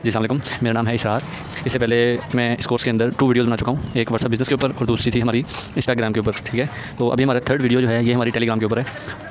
जी अस्सलाम वालेकुम, मेरा नाम है इसरार। इससे पहले मैं इस कोर्स के अंदर 2 वीडियोज़ बना चुका हूँ। एक व्हाट्सएप बिज़नेस के ऊपर और दूसरी थी हमारी इंस्टाग्राम के ऊपर, ठीक है। तो अभी हमारा थर्ड वीडियो जो है ये हमारी टेलीग्राम के ऊपर है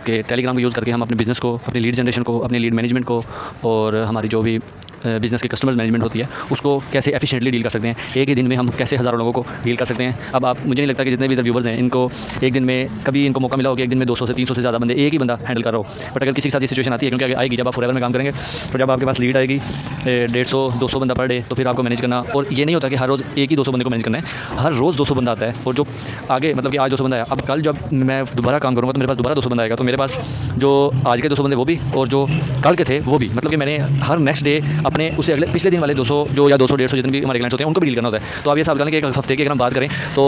कि टेलीग्राम को यूज़ करके हम अपने बिज़नेस को, अपनी लीड जनरेशन को, अपनी लीड मैनेजमेंट को और हमारी जो भी बिज़नेस की कस्टमर्स मैनेजमेंट होती है उसको कैसे एफिशिएंटली डील कर सकते हैं। एक ही दिन में हम कैसे हज़ारों लोगों को डील कर सकते हैं। अब आप, मुझे नहीं लगता कि जितने भी इधर व्यूवर्स हैं इनको एक दिन में कभी इनको मौका मिला हो कि एक दिन में 200 से 300 से ज़्यादा बंदे एक ही बंदा हैंडल कर रहा हो। बट अगर किसी के साथ ये सिचुएशन आती है, क्योंकि आएगी जब आप फॉरएवर में काम करेंगे, तो जब आपके पास लीड आएगी 150-200 बंदा पर डे, तो फिर आपको मैनेज करना, और ये नहीं होता कि हर रोज़ एक ही 200 बंदे को मैनेज करना है। हर रोज़ 200 बंदा आता है, और जो आगे मतलब कि आज 200 बंदा आया, अब कल जब मैं दोबारा काम करूँगा तो मेरे पास दोबारा 200 बंदा आएगा। तो मेरे पास जो आज के 200 बंदे वो भी और जो कल के थे वो भी, मतलब कि मैंने हर नेक्स्ट डे अपने उससे अगले पिछले दिन वाले 200 जो या 200-150 जितने भी हमारे क्लाइंट्स होते हैं उनको भी डील करना होता है। तो आप ये हिसाब करें कि एक हफ्ते की अगर हम बात करें तो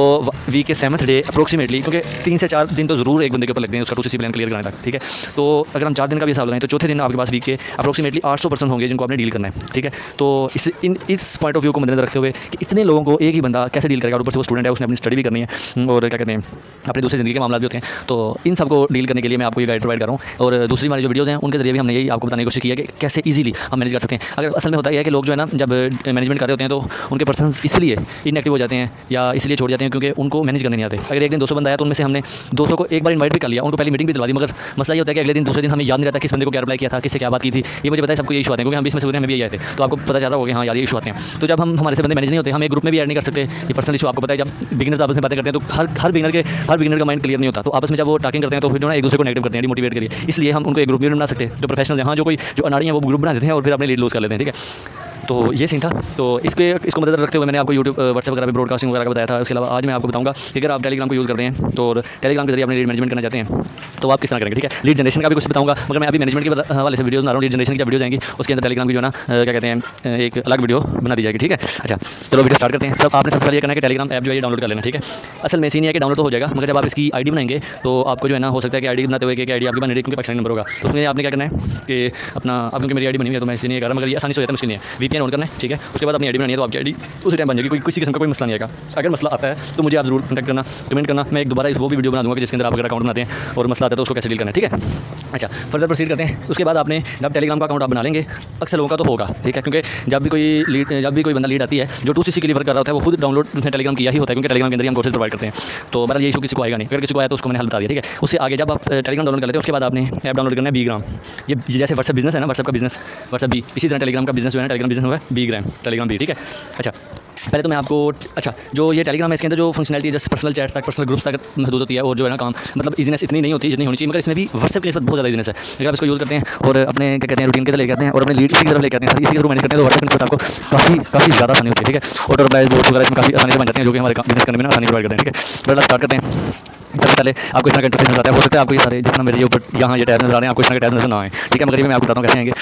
वीक के 7th डे अप्रोक्सीमेटली, क्योंकि 3 से 4 दिन तो ज़रूर एक बंदे के ऊपर लगते हैं उसका 2CC प्लान क्लियर कराने तक, ठीक है। तो अगर हम 4 दिन का भी हिसाब लगाएं तो चौथे दिन आपके पास वीक के अप्रोक्सीमेटली 800 पर्सन होंगे जिनको आपने डील करना है, ठीक है। तो इस पॉइंट ऑफ व्यू को मद्देनजर रखते हुए कि इतने लोगों को एक ही बंदा कैसे डील करेगा, और ऊपर से वो स्टूडेंट है, उसने अपनी स्टडी भी करनी है और क्या कहते हैं अपनी दूसरी ज़िंदगी के मामला भी होते हैं। तो इन सबको डील करने के लिए मैं आपको ये गाइड प्रोवाइड कर रहा हूँ। और दूसरी हमारी जो वीडियोज़ हैं उनके जरिए भी हमने यही आपको बताने की कोशिश की है कि कैसे ईजिली हम मैनेज कर सकते हैं। अगर असल में होता है कि लोग जो है ना, जब मैनेजमेंट कर रहे होते हैं तो उनके पर्सन्स इसलिए इनएक्टिव हो जाते हैं या इसलिए छोड़ जाते हैं क्योंकि उनको मैनेज करने नहीं आते। अगर एक दिन 200 बंदा आया तो उनमें से हमने 200 को एक बार इनवाइट भी कर लिया, उनको पहले मीटिंग भी दिलवा दी, मगर मसला ये होता है कि अगले दिन दूसरे दिन हमें याद नहीं रहता किस बंदे को क्या रिप्लाई किया था, किससे क्या बात की थी। ये मुझे पता है सबको ये इशू आते हैं, क्योंकि हम भी इसमें से हमें भी यही आए थे। तो आपको पता चल रहा होगा कि हाँ यार ये इशू आते हैं। तो जब हम से बंदे मैनेज नहीं होते, हम एक ग्रुप में भी ऐड नहीं कर सकते। ये पर्सनल इशू आपको पता है, जब बिगिनर्स आपस में बातें करते हैं तो हर बिगिनर का माइंड क्लियर नहीं होता। तो आपस में जब वो टॉकिंग करते हैं तो फिर जो ना एक दूसरे को नेगेटिव करते हैं, डिमोटिवेट करिए। इसलिए हम उनको एक ग्रुप में नहीं बना सकते। जो प्रोफेशनल हैं, हाँ, जो कोई जो अनाड़ी हैं वो ग्रुप बना देते हैं और फिर अपने लीड लूज़ कर लेते हैं, ठीक है। तो ये सीन था। तो इसको मदद रखते हुए मैंने आपको यूट्यूब, व्हाट्सएप वगैरह पे ब्रॉडकास्टिंग वगैरह का बताया था। उसके अलावा आज मैं आपको बताऊंगा कि अगर आप टेलीग्राम को यूज़ करते हैं तो टेलीग्राम के जरिए अपनी लीड मैनेजमेंट करना चाहते हैं तो आप किस तरह करेंगे, ठीक है। लीड जनरेशन का भी कुछ बताऊंगा, मगर मैं अभी मैनेजमेंट के हवाले से वीडियो बना रहा हूँ। लीड जनरेशन की जब वीडियो जाएंगी उसके अंदर टेलीग्राम की जो ना क्या कहते हैं एक अलग वीडियो बना दी जाएगी, ठीक है। अच्छा चलो वीडियो स्टार्ट करते हैं। तब आपने सबसे पहले ये करना है कि टेलीग्राम ऐप जो है डाउनलोड कर लेना, ठीक है। असल में सीन है कि डाउनलोड तो हो जाएगा, मगर जब आप इसकी आईडी बनाएंगे तो आपको जो है ना हो सकता है कि आईडी बनाते हुए कि आईडी आपकी बन रही, क्योंकि पाकिस्तानी नंबर होगा। तो उसमें आपने क्या करना है कि अपना, अब क्योंकि मेरी आईडी बनी हुई है तो मैं इसलिए नहीं कर रहा, मगर ये आसानी से हो जाता है, मुश्किल नहीं है। VPN ऑन करना है, ठीक है। उसके बाद अपनी आईडी बनानी है तो आपकी आईडी उसी टाइम बन जाएगी, किसी किस्म का कोई मसला नहीं आएगा। अगर मसला आता है तो मुझे आप जरूर कॉन्टैक्ट करना, कमेंट करना। मैं एक दोबारा वो भी वीडियो बना दूंगा कि जिसके अंदर आप अगर अकाउंट बनाते हैं और मसला आता है तो उसको कैसे डील करना है, ठीक है। अच्छा फर्दर प्रोसीड करते हैं। उसके बाद आपने जब टेलीग्राम का अकाउंट आप बना लेंगे, अक्सर लोगों का तो होगा, ठीक है, क्योंकि जब भी कोई बंदा लीड आती है जो 2CC के लिए वर्क कर रहा होता है, वो खुद डाउनलोड उसने टेलीग्राम किया ही होता है, क्योंकि टेलीग्राम के अंदर हम कोर्सेज प्रोवाइड करते हैं। तो बहरहाल ये इशू किसी को आएगा नहीं। अगर किसी को आया तो उसको मैंने हल बता दिया, ठीक है। उससे आगे जब आप टेलीग्राम डाउनलोड कर लेते हैं उसके बाद आपने ऐप डाउनलोड करना है बीग्राम। ये जैसे व्हाट्सएप बिजनेस है ना, व्हाट्सएप का बिजनेस व्हाट्सएप बी, इसी तरह टेलीग्राम का बिजनेस जो है टेलीग्राम बिजनेस हुआ है बीग्राम, टेलीग्राम बी, ठीक है। अच्छा पहले तो मैं आपको, अच्छा जो ये टेलीग्राम है इसके अंदर जो फंक्शनलिटी है जैसे पर्सनल चैट्स तक, पर्सनल ग्रुप्स तक महदूद होती है, और जो है ना काम मतलब इजीनेस इतनी नहीं होती जितनी होनी चाहिए, मगर इसमें भी व्हाट्सएप के लिए बहुत ज़्यादा इजीनेस है। अगर आप इसको यूज़ करते हैं और अपने क्या कहते हैं रूटीन के तरह लेके आते हैं और अपने लीड इसी की तरफ लेके आते हैं, इसी के थ्रू मैनेज करते हैं, तो व्हाट्सएप के आपको काफ़ी ज़्यादा आसानी होती है, ठीक है। ऑटो रिप्लाईज बोर्ड वगैरह इसमें काफ़ी आसानी से बन जाते हैं, जो कि हमारे बिजनेस करने में आसानी प्रोवाइड करते हैं, ठीक है। पहले स्टार्ट करते हैं। सबसे पहले आपको इतना इंटरफेस नजर आता है। हो सकता है आपको ये सारे जितना मेरे ऊपर यहाँ ये टैब नजर आ रहे हैं आपको इस तरह के टैब नजर ना आए, ठीक है, मगर ये मैं आपको बताता हूँ कैसे आएंगे।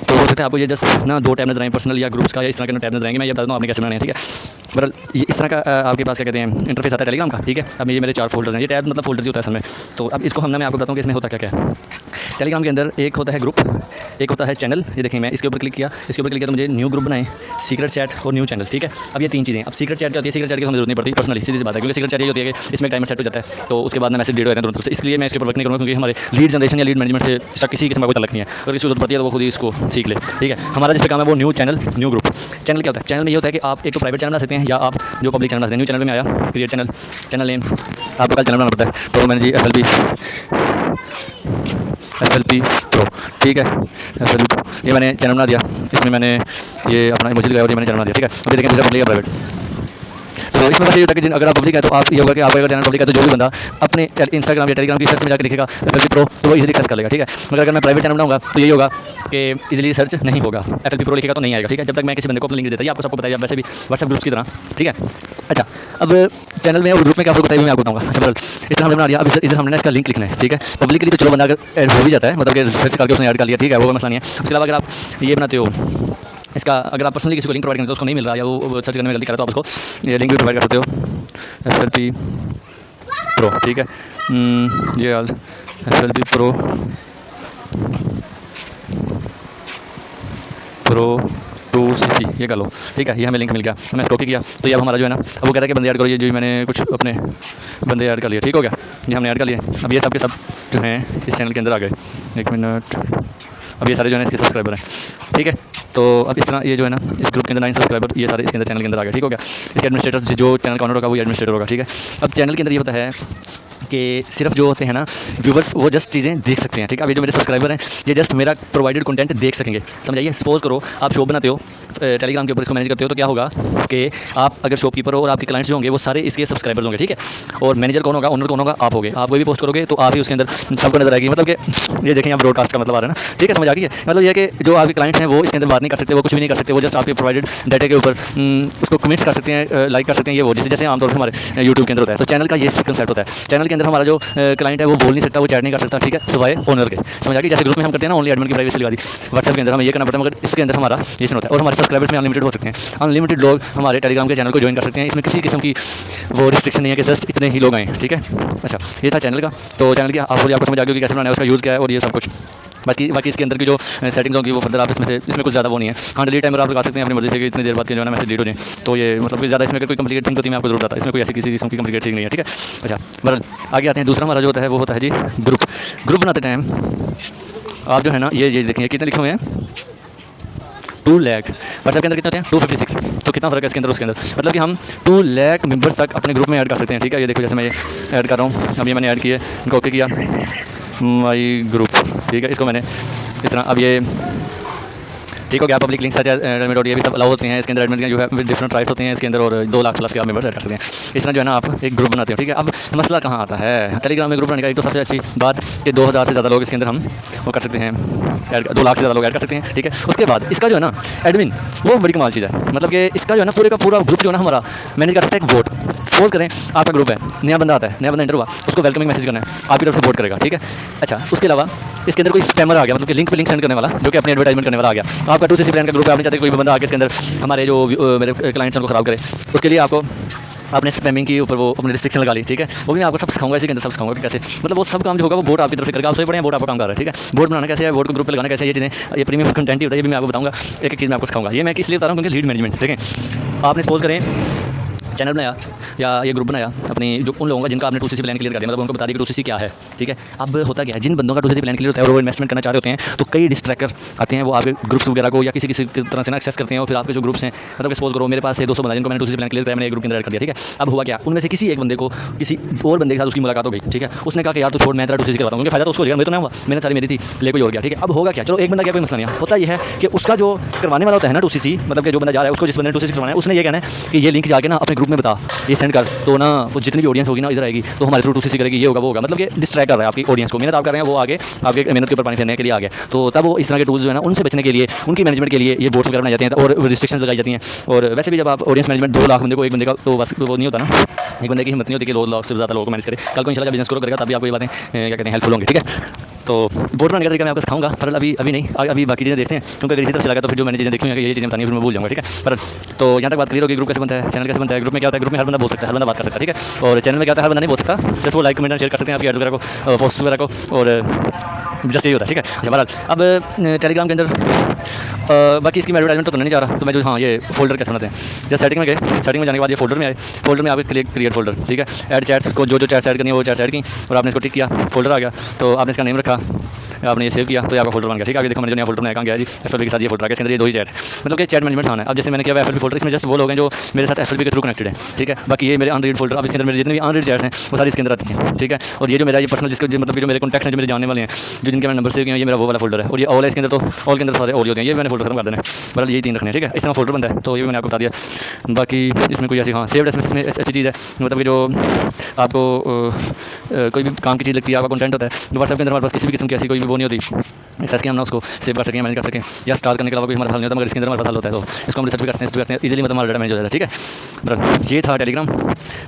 तो हो सकता है आपको ये जस्ट ना 2 टैब नजर आए, पर्सनल या ग्रुप्स का, या इस तरह के टैब नजर आएंगे। मैं ये बताता हूँ आपने कैसे बनाने हैं, ठीक है। बहरहाल ये इस तरह का आपके पास क्या कहते हैं इंटरफेस आता है टेलीग्राम का, ठीक है। अब ये मेरे 4 फोल्डर्स हैं। ये टैब मतलब फोल्डर्स ही होता है असल में। तो अब इसको मैं आपको बताता हूँ कि इसमें होता क्या क्या है। टेलीग्राम के अंदर एक होता है ग्रुप, एक होता है चैनल। ये देखिए मैं इसके ऊपर क्लिक किया, इसके ऊपर क्लिक किया तो मुझे न्यू ग्रुप बनाए, सीक्रेट चैट और न्यू चैनल, ठीक है। अब ये 3 चीज़ें। अब सीक्रेट चैट क्या होती है, सीक्रेट चैट की हमें जरूरत नहीं पड़ती पर्सनली, सीधी सी बात है, क्योंकि सीक्रेट चैट ये होती है कि इसमें टाइमर सेट हो जाता है तो उसके बाद ना मैसेज डिलीट हो जाते हैं तुरंत। इसलिए मैं इसके ऊपर वर्क नहीं करूँगा, क्योंकि हमारे लीड जनरेशन या लीड मैनेजमेंट से इसका किसी किस्म का कोई तल्लुक नहीं है। अगर किसी को जरूरत पड़ती है तो वो खुद ही इसको सीख ले, ठीक है। हमारा जिसका काम है वो new channel, new group. Channel क्या होता है, चैनल में ये होता है कि आप एक तो प्राइवेट चैनल बना सकते हैं या आप जो पब्लिक चैनल बना सकते हैं। न्यू चैनल में आया क्रिएट चैनल, चैनल नेम आपको कल चैनल बनाना पड़ता है, तो मैंने जी SLP प्रो, ठीक है, SLP प्रो, ये मैंने चैनल बना दिया। इसमें मैंने ये अपना इमोजी लगाया और ये मैंने चैनल बना दिया, ठीक है। अभी देखें दूसरा पब्लिक है प्राइवेट। तो इसमें बस ये होता है कि अगर आप पब्लिक है तो आप ये होगा कि आपका अगर चैनल पब्लिक है तो जो भी बंदा अपने इंस्टाग्राम या टेलीग्राम की सर्च में जाकर लिखेगा FLP प्रो तो वो इजीली सर्च कर लेगा, ठीक है। मगर अगर मैं प्राइवेट चैनल बनाऊंगा तो यही होगा कि इजीली सर्च नहीं होगा, FLP प्रो लिखेगा तो नहीं आएगा, ठीक है। जब तक मैं किसी बंदे को अपना लिंक देता है, आपको सबको बताया वैसे भी व्हाट्सएप ग्रुप्स की तरह, ठीक है। अच्छा अब चैनल में और ग्रुप में क्या फर्क होता है मैं आपको बताऊंगा। अच्छा इस तरह हमने बना दिया। अब इधर हमने इसका लिंक लिखना है, ठीक है। पब्लिक के लिए तो चलो बंदा अगर ऐड हो भी जाता है, मतलब कि सर्च करके उसने ऐड कर लिया, ठीक है, वो मसला नहीं है। उसके अलावा अगर आप ये बनाते हो इसका, अगर आप पर्सनली किसी को लिंक प्रोवाइड करते हो उसको नहीं मिल रहा या वो सर्च करने में गलती कर रहा है तो आप उसको ये लिंक भी प्रोवाइड कर सकते हो, FLP प्रो, ठीक है। ये FLP प्रो 2CC ये कर लो, ठीक है। ये हमें लिंक मिल गया, हमने कॉपी किया। तो ये अब हमारा जो है ना, अब वो कह रहा है कि बंदे ऐड करो, ये जो मैंने कुछ अपने बंदे ऐड कर लिए, ठीक हो गया, ये हमने ऐड कर लिए। अब ये सब के सब जो हैं इस चैनल के अंदर आ गए। 1 मिनट, अब ये सारे जो है इसके सब्सक्राइबर हैं, ठीक है। तो तो अब इस तरह ये जो है ना, इस ग्रुप के अंदर 9 सब्सक्राइबर ये सारे इसके अंदर चैनल के अंदर आ गए, ठीक हो गया। इसके एडमिनिस्ट्रेटर जो चैनल का ऑनर होगा वो एडमिनिस्ट्रेटर होगा, ठीक है। अब चैनल के अंदर ये होता है कि सिर्फ जो होते हैं ना व्यूवर्स, वो जस्ट चीज़ें देख सकते हैं, ठीक है। अब ये जो मेरे सब्सक्राइबर हैं ये जस्ट मेरा प्रोवाइडेड कंटेंट देख सकेंगे, समझाइए। सपोज करो आप शॉप बनाते हो टेलीग्राम के ऊपर, इसको मैनेज करते हो, तो क्या होगा कि आप अगर शॉपकीपर हो और आपके क्लाइंट्स जो होंगे वो सारे इसके सब्सक्राइबर्स होंगे, ठीक है। और मैनेजर कौन होगा, ओनर कौन होगा, आप होगे। आप कोई भी पोस्ट करोगे तो आप ही उसके अंदर सबको नजर आएगी। मतलब कि ये देखें, आप ब्रॉडकास्ट का मतलब आ रहा है ना, ठीक है, समझ आ गई है। मतलब ये कि जो आपके क्लाइंट्स हैं वो इसके अंदर बात नहीं कर सकते, वो कुछ भी नहीं कर सकते, वो जस्ट आपके प्रोवाइडेड डाटा के ऊपर उसको कमेंट्स कर सकते हैं, लाइक कर सकते हैं, ये वो जैसे आमतौर पर हमारे यूट्यूब के अंदर होता है। तो चैनल का ये कंसेप्ट होता है। चैनल के अंदर हमारा जो क्लाइंट है वो बोल नहीं सकता, वो चैट नहीं कर सकता, ठीक है, सिवाय ओनर के, समझ आ गई। जैसे ग्रुप में हम करते हैं ना, ओनली एडमिन की प्राइवेसी लगा दी। व्हाट्सएप के अंदर हमें ये करना पड़ता है, मगर इसके अंदर हमारा ये होता है। और हमारे सब्सक्राइबर्स में अनलिमिटेड हो सकते हैं, अनलिमिटेड लोग हमारे टेलीग्राम के चैनल को ज्वाइन कर सकते हैं। इसमें किसी किस्म की वो रिस्ट्रिक्शन नहीं है कि जस्ट इतने ही लोग आए, ठीक है। अच्छा, ये था चैनल का। तो चैनल की आपको समझ आ गई कि कैसे बनाना है, उसका यूज़ क्या है और ये सब कुछ। बाकी इसके अंदर की जो सेटिंग्स होंगी वो फर्दर आप इसमें कुछ ज़्यादा वो नहीं है। हाँ, डिलीट टाइमर आप लगा सकते हैं अपनी मर्जी से कि इतनी देर बाद के जो है ना मैसेज डिलीट हो जाए। तो ये मतलब कि ज़्यादा इसमें अगर कोई कम्प्लीकेट थिंग होती है मैं आपको जरूर बताता, इसमें कोई ऐसी किसी किस्म की कम्प्लीकेट थिंग नहीं है, ठीक है। अच्छा, बहरहाल आगे आते हैं। दूसरा हमारा जो होता है वो होता है जी ग्रुप बनाते टाइम आप जो है ना ये देखिए कितने लिखे हुए हैं, 2 लाख। व्हाट्सएप के अंदर कितने होते हैं, 256। तो कितना फ़र्क है इसके अंदर उसके अंदर, मतलब कि हम 2 लाख मेंबर्स तक अपने ग्रुप में ऐड कर सकते हैं, ठीक है। ये देखो, जैसे मैं ये ऐड कर रहा हूँ, अब ये मैंने ऐड किया, इनको ओके किया, माई ग्रुप, ठीक है। इसको मैंने इस तरह, अब ये ठीक हो गया। पब्लिक लिंक सच एडमिट और ये भी सब अलाउ होते हैं इसके अंदर, एडमिट जो है डिफरेंट राइट्स होते हैं इसके अंदर, और 2 लाख प्लस के आप मेंबर्स ऐड कर सकते हैं। इस तरह जो है ना आप एक ग्रुप बनाते हो, ठीक है। अब मसला कहाँ आता है टेलीग्राम में ग्रुप बनाने का, एक तो सबसे अच्छी बात कि 2000 से ज़्यादा लोग इसके अंदर हम वो कर सकते हैं, 2 लाख से ज़्यादा लोग ऐड कर सकते हैं, ठीक है। उसके बाद इसका जो है ना एडमिन, वो बड़ी कमाल चीज़ है। मतलब कि इसका जो है ना पूरे का पूरा ग्रुप जो है ना हमारा मैनेज कर सकता है एक वोट। सपोज करें आपका ग्रुप है, नया बंदा आता है, नया बंदा इंटर हुआ, उसको वेलकमिंग मैसेज करना है, आपकी तरफ से वोट करेगा, ठीक है। अच्छा, उसके अलावा इसके अंदर कोई स्पैमर आ गया, मतलब कि लिंक पे लिंक सेंड करने वाला, जो कि अपनी एडवर्टाइजमेंट करने वाला आ गया। आपका 2cc प्लान का ग्रुप है, आप नहीं चाहते कोई बंदा आके इसके अंदर हमारे जो मेरे क्लाइंट्स उनको खराब करे। उसके लिए आपको आपने स्पैमिंग की ऊपर वो अपनी रिस्ट्रिक्शन लगा ली, ठीक है। वो भी मैं आपको सब सिखाऊंगा, इसी के अंदर सब सिखाऊंगा कि कैसे, मतलब वो सब काम जो होगा वो वोट आपकी तरफ से करेगा। आप सही पढ़े, वोट आपका काम कर रहा है, ठीक है। वोट बनाना कैसे है, वोट को ग्रुप पे लगाना कैसे है, ये चीज़ें, ये प्रीमियम कंटेंट ही होता है, ये भी मैं आपको बताऊंगा। एक चीज़ मैं आपको सिखाऊंगा। ये मैं किस लिए बता रहा हूँ, क्योंकि लीड मैनेजमेंट देखें, आपने सपोज करें चैनल बनाया या ये ग्रुप बनाया अपनी, जो उन लोगों का जिनका आपने 2cc प्लान क्लियर कर दिया, मतलब उनको बता दिया कि 2cc क्या है, ठीक है। अब होता क्या है, जिन बंदों का 2cc प्लान क्लियर होता है और वो इन्वेस्टमेंट करना चाह रहे होते हैं, तो कई डिस्ट्रैक्टर आते हैं, वो आपके ग्रुप्स वगैरह को या किसी तरह से ना एक्सेस करते हैं, और फिर आपके जो ग्रुप्स हैं, मतलब सपोज करो मेरे पास से 200 बंदा जिनको मैंने 2cc प्लान क्लियर किया, मैंने एक ग्रुप के अंदर ऐड कर दिया, ठीक है। अब हुआ क्या, उनमें से किसी एक बंदे को किसी और बंदे के साथ उसकी मुलाकात हो गई, ठीक है। उसने कहा कि यार तू छोड़, मैं तेरा 2cc करवाता हूँ, क्योंकि फायदा तो उसको होगा, मेरे तो ना हुआ, मैंने सारी मेरी थी, ले कोई और गया, ठीक है। अब होगा क्या, चलो एक बंदा गया, कोई मसला नहीं होता। ये है कि उसका जो करवाने वाला होता है ना 2cc, मतलब कि जो बंदा जा रहा है उसको जिस बंदे ने 2cc करवाना है, उसने ये कहना है कि ये लिंक जाके ना अपने ग्रुप में बता, ये सेंड कर, तो ना वो जितनी भी ऑडियंस होगी ना इधर आएगी, तो हमारे थ्रू 2cc करेगी, ये होगा वो होगा। मतलब कि डिस्ट्रैक्ट कर रहा है आपकी ऑडियंस को, मेहनत आप कर रहे हैं, वो आगे आपके मेहनत के ऊपर पानी फेरने के लिए आ गया। तो तब वो इस तरह के टूल्स जो है ना, उनसे बचने के लिए, उनकी मैनेजमेंट के लिए ये बोर्ड्स वगैरह बनाए जाते हैं और रिस्ट्रिक्शंस लगाई जाती हैं। और वैसे भी जब आप ऑडियंस मैनेजमेंट 2 लाख बंदे को, एक बंदे का तो बस वो नहीं होता ना, एक बंदे की हिम्मत नहीं होती कि 2 लाख से ज़्यादा लोगों को मैनेज करे। कल को इंशाल्लाह जब बिजनेस ग्रो करेगा तभी आपको ये बातें क्या कहते हैं हेल्पफुल होंगी, ठीक है। तो बोर्ड बनाने का तरीका मैं आपको सिखाऊंगा, पर अभी नहीं, अभी बाकी चीज़ें देखते हैं, क्योंकि अगर इसी तरह से लगा तो फिर जो मैंने चीज़ें देखी हैं ये चीज़ें बतानी फिर मैं भूल जाऊँगा, ठीक है। पर तो यहाँ तक बात क्लियर होगी, ग्रुप कैसे बनता है, चैनल कैसे बनता है। ग्रुप में क्या होता है, ग्रुप में हर बंदा बोल सकता है, हर बंदा बात कर सकता है, ठीक है। और चैनल में क्या होता है, हर बंदा नहीं बोल सकता, सिर्फ वो लाइक कमेंट शेयर कर सकते हैं आपकी एड्स वगैरह को, पोस्ट वगैरह को, और जस्ट यही होता है, ठीक है। अच्छा, बहरहाल अब टेलीग्राम के अंदर बाकी इसकी मैं एडवर्टाइजमेंट तो करने नहीं जा रहा, तो मैं जो हाँ ये फोल्डर कैसे बनाते हैं, जब सेटिंग में गए, सेटिंग में जाने के बाद ये फोल्डर में आए, फोल्डर में आपके क्रिएट फोल्डर, ठीक है। ऐड चैट्स को जो चैट्स ऐड करनी है वो चैट्स ऐड की, और आपने इसको टिक किया, फोल्डर आ गया, तो आपने इसका नेम रखा, आपने ये सेव किया, तो ये आपका फोल्डर बन गया, ठीक है। आगे देखो मैंने जो नया फोल्डर बनाया कहाँ गया जी, एफएलपी के साथ ये फोल्डर आ गया, इसके अंदर ये 2 ही चैट, मतलब कि चैट मैनेजमेंट थाना है। अब जैसे मैंने किया एफएलपी फोल्डर, इसमें जस्ट वो लोग हैं जो मेरे साथ एफएलपी के थ्रू कनेक्टेड है, ठीक है। बाकी ये मेरे अनरीड फोल्डर, अब इसके अंदर मेरे जितने भी अनरीड चैट्स हैं वो सारी इसके अंदर आती हैं, ठीक है। और ये जो मेरा ये पर्सनल जिसको मतलब कि जो मेरे कॉन्टैक्ट्स हैं, जो मेरे जानने वाले हैं, जो जिनके मैंने नंबर सेव किए हैं, ये मेरा वो वाला फोल्डर है। और ये ऑल है इसके अंदर, तो ऑल के अंदर सारे ऑल होते हैं, ये मैंने फोल्डर खत्म कर देना है, बहरहाल यही 3 रखने हैं, ठीक है। इस तरह फोल्डर बनता है, तो ये भी मैंने आपको बता दिया। बाकी इसमें कोई ऐसी हाँ सेव्ड इसमें अच्छी चीज़ है, मतलब कि जो आपको कोई भी काम की चीज़ लगती है, आपका कंटेंट होता है, व्हाट्सएप के अंदर हमारे पास किसी भी किस्म की ऐसी कोई भी वो नहीं होती एक्सेस की, हम ना उसको सेव कर सकें, मैनेज कर सकें, या स्टार करने के अलावा कोई हमारा हल नहीं होता, मगर इसके अंदर हमारा हल होता है, तो इसको हम रिसर्च भी करते हैं इजीली, मतलब हमारा डाटा मैनेज हो जाता है, ठीक है। बराबर ये था टेलीग्राम।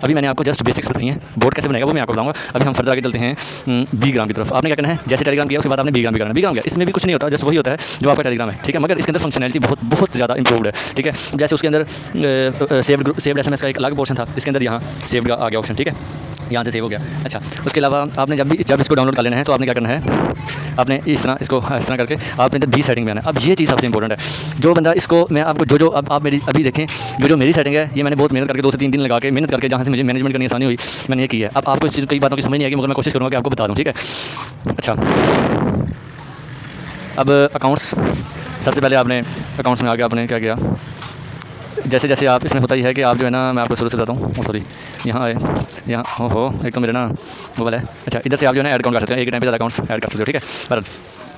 अभी मैंने आपको जस्ट बेसिक्स बताई हैं, बोर्ड कैसे बनेगा वो मैं आपको बताऊंगा। अभी हम फर्दर आगे चलते हैं बीग्राम की तरफ। आपने क्या करना है, जैसे टेलीग्राम किया उसके बाद आपने बीग्राम भी करना है। बीग्राम क्या, इसमें भी कुछ नहीं होता, जस्ट वही होता है जो आपका टेलीग्राम है, ठीक है, मगर इसके अंदर फंक्शनैलिटी बहुत ज़्यादा इंप्रूव्ड है, ठीक है। जैसे उसके अंदर सेव्ड एसएमएस का एक अलग पोर्शन था, इसके अंदर यहाँ सेव्ड का आ गया ऑप्शन, ठीक है, यहाँ से सेव हो गया। अच्छा, उसके अलावा आपने जब इसको डाउनलोड कर लेना है तो आपने क्या करना है, आपने इस तरह करके आपने इधर बी सेटिंग में आना है। अब ये चीज़ सबसे इंपॉर्टेंट है, जो बंदा इसको मैं आपको जो अब आप मेरी अभी देखें, जो मेरी सेटिंग है, ये मैंने बहुत मेहनत करके 2 से 3 दिन लगा के मेहनत करके जहाँ से मुझे मैनेजमेंट करनी आसानी हुई मैंने ये की है। अब आपको इस चीज़ कई बातों की समझ नहीं आएगी, मगर मैं कोशिश करूँगा कि आपको बता दूँ, ठीक है। अच्छा, अब अकाउंट्स सबसे पहले आपने अकाउंट्स में आके आपने क्या किया, जैसे जैसे आप इसमें होता ही है कि आप जो है ना, मैं आपको शुरू से बताता हूँ, सॉरी यहाँ आए, यहाँ हो एक तो मेरे ना वो वाला है। अच्छा, इधर से आप जो है ना ऐड अकाउंट कर सकते हैं, एक टाइम पे ज़्यादा अकाउंट्स ऐड कर सकते हो, ठीक है। पर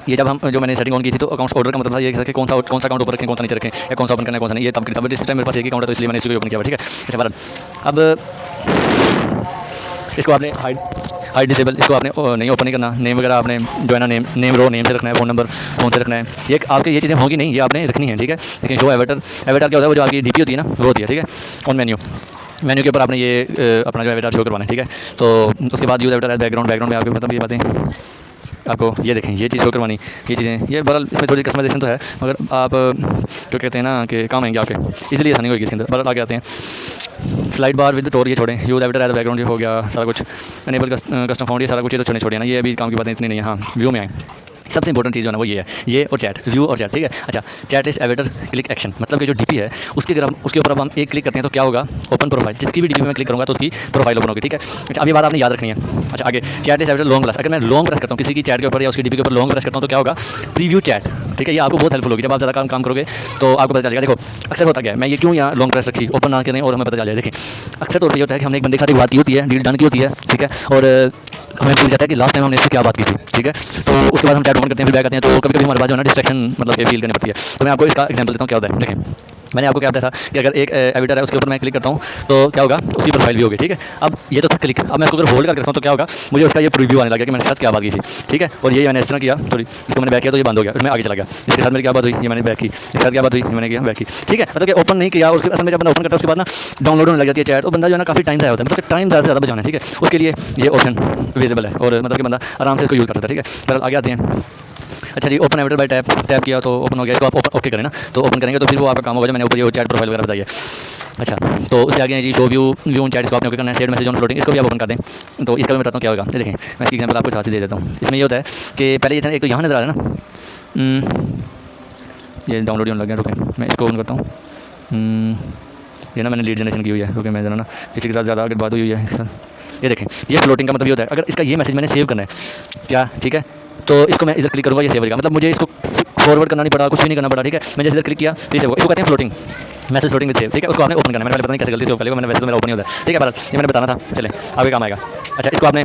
ये जब हम जो मैंने सेटिंग ऑन की थी तो अकाउंट्स ऑर्डर का मतलब था ये कि कौन सा अकाउंट ऊपर रखें, कौन सा नीचे रखें, या कौन सा ओपन करना है कौन सा नहीं, ये तब करता। बट इस टाइम मेरे पास एक ही अकाउंट है तो इसलिए मैंने इसको ओपन किया हुआ, ठीक है। अच्छा भारत, अब इसको आपने हाइड डिसेबल, इसको आपने नहीं ओपन नहीं करना। नेम वगैरह आपने जो है ना नेम रो नेम से रखना है, फ़ोन नंबर फ़ोन से रखना है। ये आपके ये चीज़ें होंगी नहीं, ये आपने रखनी है, ठीक है। लेकिन शो एवेटर क्या होता है, वो जो आपकी डीपी होती है ना वो होती है, ठीक है। ऑन मेन्यू के ऊपर आपने ये अपना जो एवेटर शो करवाना है, ठीक है। तो उसके बाद यूज एवेटर बैकग्राउंड में आपको मतलब ये बातें आपको ये देखें, ये चीज़ शो करवानी, ये चीज़ें, ये बहरहाल इसमें थोड़ी कस्टमाइजेशन तो है, मगर आप जो कहते हैं ना कि काम आएंगे आपके, इजीली आसानी होगी इसके अंदर। बहरहाल आगे आते हैं। स्लाइड बार विद टोर ये छोड़ें, यूज एवेटर एज बैकग्राउंड ये हो गया सारा कुछ, एनेबल कस्टम फाउंड ये सारा कुछ, ये तो छोड़े ना, ये अभी काम की बातें इतनी नहीं है। हाँ, व्यू में आए, सबसे इंपॉर्टेंट चीज़ जो है ना वो ये है, ये और चैट, व्यू और चैट, ठीक है। अच्छा, चैट इस एवेटर क्लिक एक्शन, मतलब कि जो डीपी है उसके अगर हम उसके ऊपर अब हम एक क्लिक करते हैं तो क्या होगा, ओपन प्रोफाइल, जिसकी भी डीपी में क्लिक करूँगा तो उसकी प्रोफाइल ओपन होगी, ठीक है। अच्छा, अब ये बात आपने याद रखनी है। अच्छा, आगे चैट इस एवेटर लॉन्ग प्रेस, अगर मैं लॉन्ग प्रेस करता हूँ किसी की चैट के ऊपर या उसकी डीपी के ऊपर लॉन्ग प्रेस करता हूँ तो क्या होगा, प्रीव्यू चैट, ठीक है। ये आपको बहुत हेल्पफुल होगी, जब आप ज़्यादा काम करोगे तो आपको पता चलेगा। देखो अक्सर होता क्या है, मैं ये क्यों यहाँ लॉन्ग प्रेस रखी, ओपन ना करें और हमें पता चल जाए। देखिए अक्सर तौर पर ये होता है कि हमने एक बंदे के साथ बात की होती है, डील डन की होती है, ठीक है, और हमें भूल जाता है कि लास्ट टाइम हमने इससे क्या बात की थी, ठीक है। तो उसके बाद हम चैट ओपन करते हैं, फिर बैक करते हैं, तो कभी कभी हमारे पास जो है ना डिस्ट्रैक्शन मतलब ये फील करनी पड़ती है। तो मैं आपको इसका एग्जांपल देता हूँ क्या होता है। देखें मैंने आपको क्या बताया था कि अगर एक एडिटर है उसके ऊपर मैं क्लिक करता हूँ तो क्या होगा, उसकी प्रोफाइल भी होगी, ठीक है। अब ये तो था क्लिक, अब मैं उसको अगर होल्ड करके रखता हूँ तो क्या होगा, मुझे उसका ये प्रीव्यू आने लगा कि मैंने साथ क्या बात की थी, ठीक है। और ये मैंने इस तरह किया, सॉरी इसको मैंने बैक किया तो ये बंद हो गया, मैं आगे चला गया। इसके साथ मेरी क्या बात हुई, ये मैंने बैक की, इसके साथ क्या बात हुई, ये मैंने किया बैक की, ठीक है। मतलब कि ओपन नहीं किया, उसके असल में जब बंदा ओपन करता है उसके बाद ना डाउनलोड होने लग जाती है चैट, और बंदा जो है ना काफ़ी टाइम ज़्यादा होता है, मतलब टाइम ज़्यादा से ज़्यादा बचाना है, ठीक है। उसके लिए ये ऑप्शन विजिबल है और मतलब कि बंदा आराम से इसको यूज़ कर सकता है, ठीक है। फिर आगे आते हैं। अच्छा जी, ओपन एवेटर बाय टैप किया तो ओपन हो गया, इसको आप ओपन ओके करें ना, तो ओपन करेंगे तो फिर वो आपका काम होगा जो मैंने ऊपर ये चैट प्रोफाइल वगैरह बताई है। अच्छा, तो उससे आगे जी शो व्यू चैट, इसको आपने ओके करना है। सेट मैसेज ऑन फ्लोटिंग, इसको भी आप ओपन कर दें। तो इसका मैं बताता हूँ क्या होगा, ये देखें मैं इसकी एग्जांपल आपको साथ ही दे देता हूँ। इसमें ये होता है कि पहले ये था एक तो यहाँ नज़र आ रहा है ना, ये डाउनलोड होने लग गया, रुकें मैं इसको ओपन करता हूँ। ये ना मैंने लीड जनरेशन की हुई है, रुकें मैं ज़रा ना इसी के साथ ज़्यादा अगर बात हुई है। ये देखें, ये फ्लोटिंग का मतलब ये होता है अगर इसका ये मैसेज मैंने सेव करना है क्या, ठीक है, तो इसको मैं इधर क्लिक करूँगा, ये सेव होगा, मतलब मुझे इसको फॉरवर्ड करना नहीं पड़ा, कुछ भी नहीं करना पड़ा, ठीक है। मैं जैसे इधर क्लिक किया तो ये सेव होगा, इसको कहते हैं floating message, floating with save, ठीक है। उसको आपने ओपन करना है, मैंने पता नहीं कैसे गलती से ओपन कर लिया, मैंने वैसे तो मेरा ओपन नहीं होता है, ठीक है। बस ये मैंने बताना था, चले आगे काम आएगा। अच्छा, इसको आपने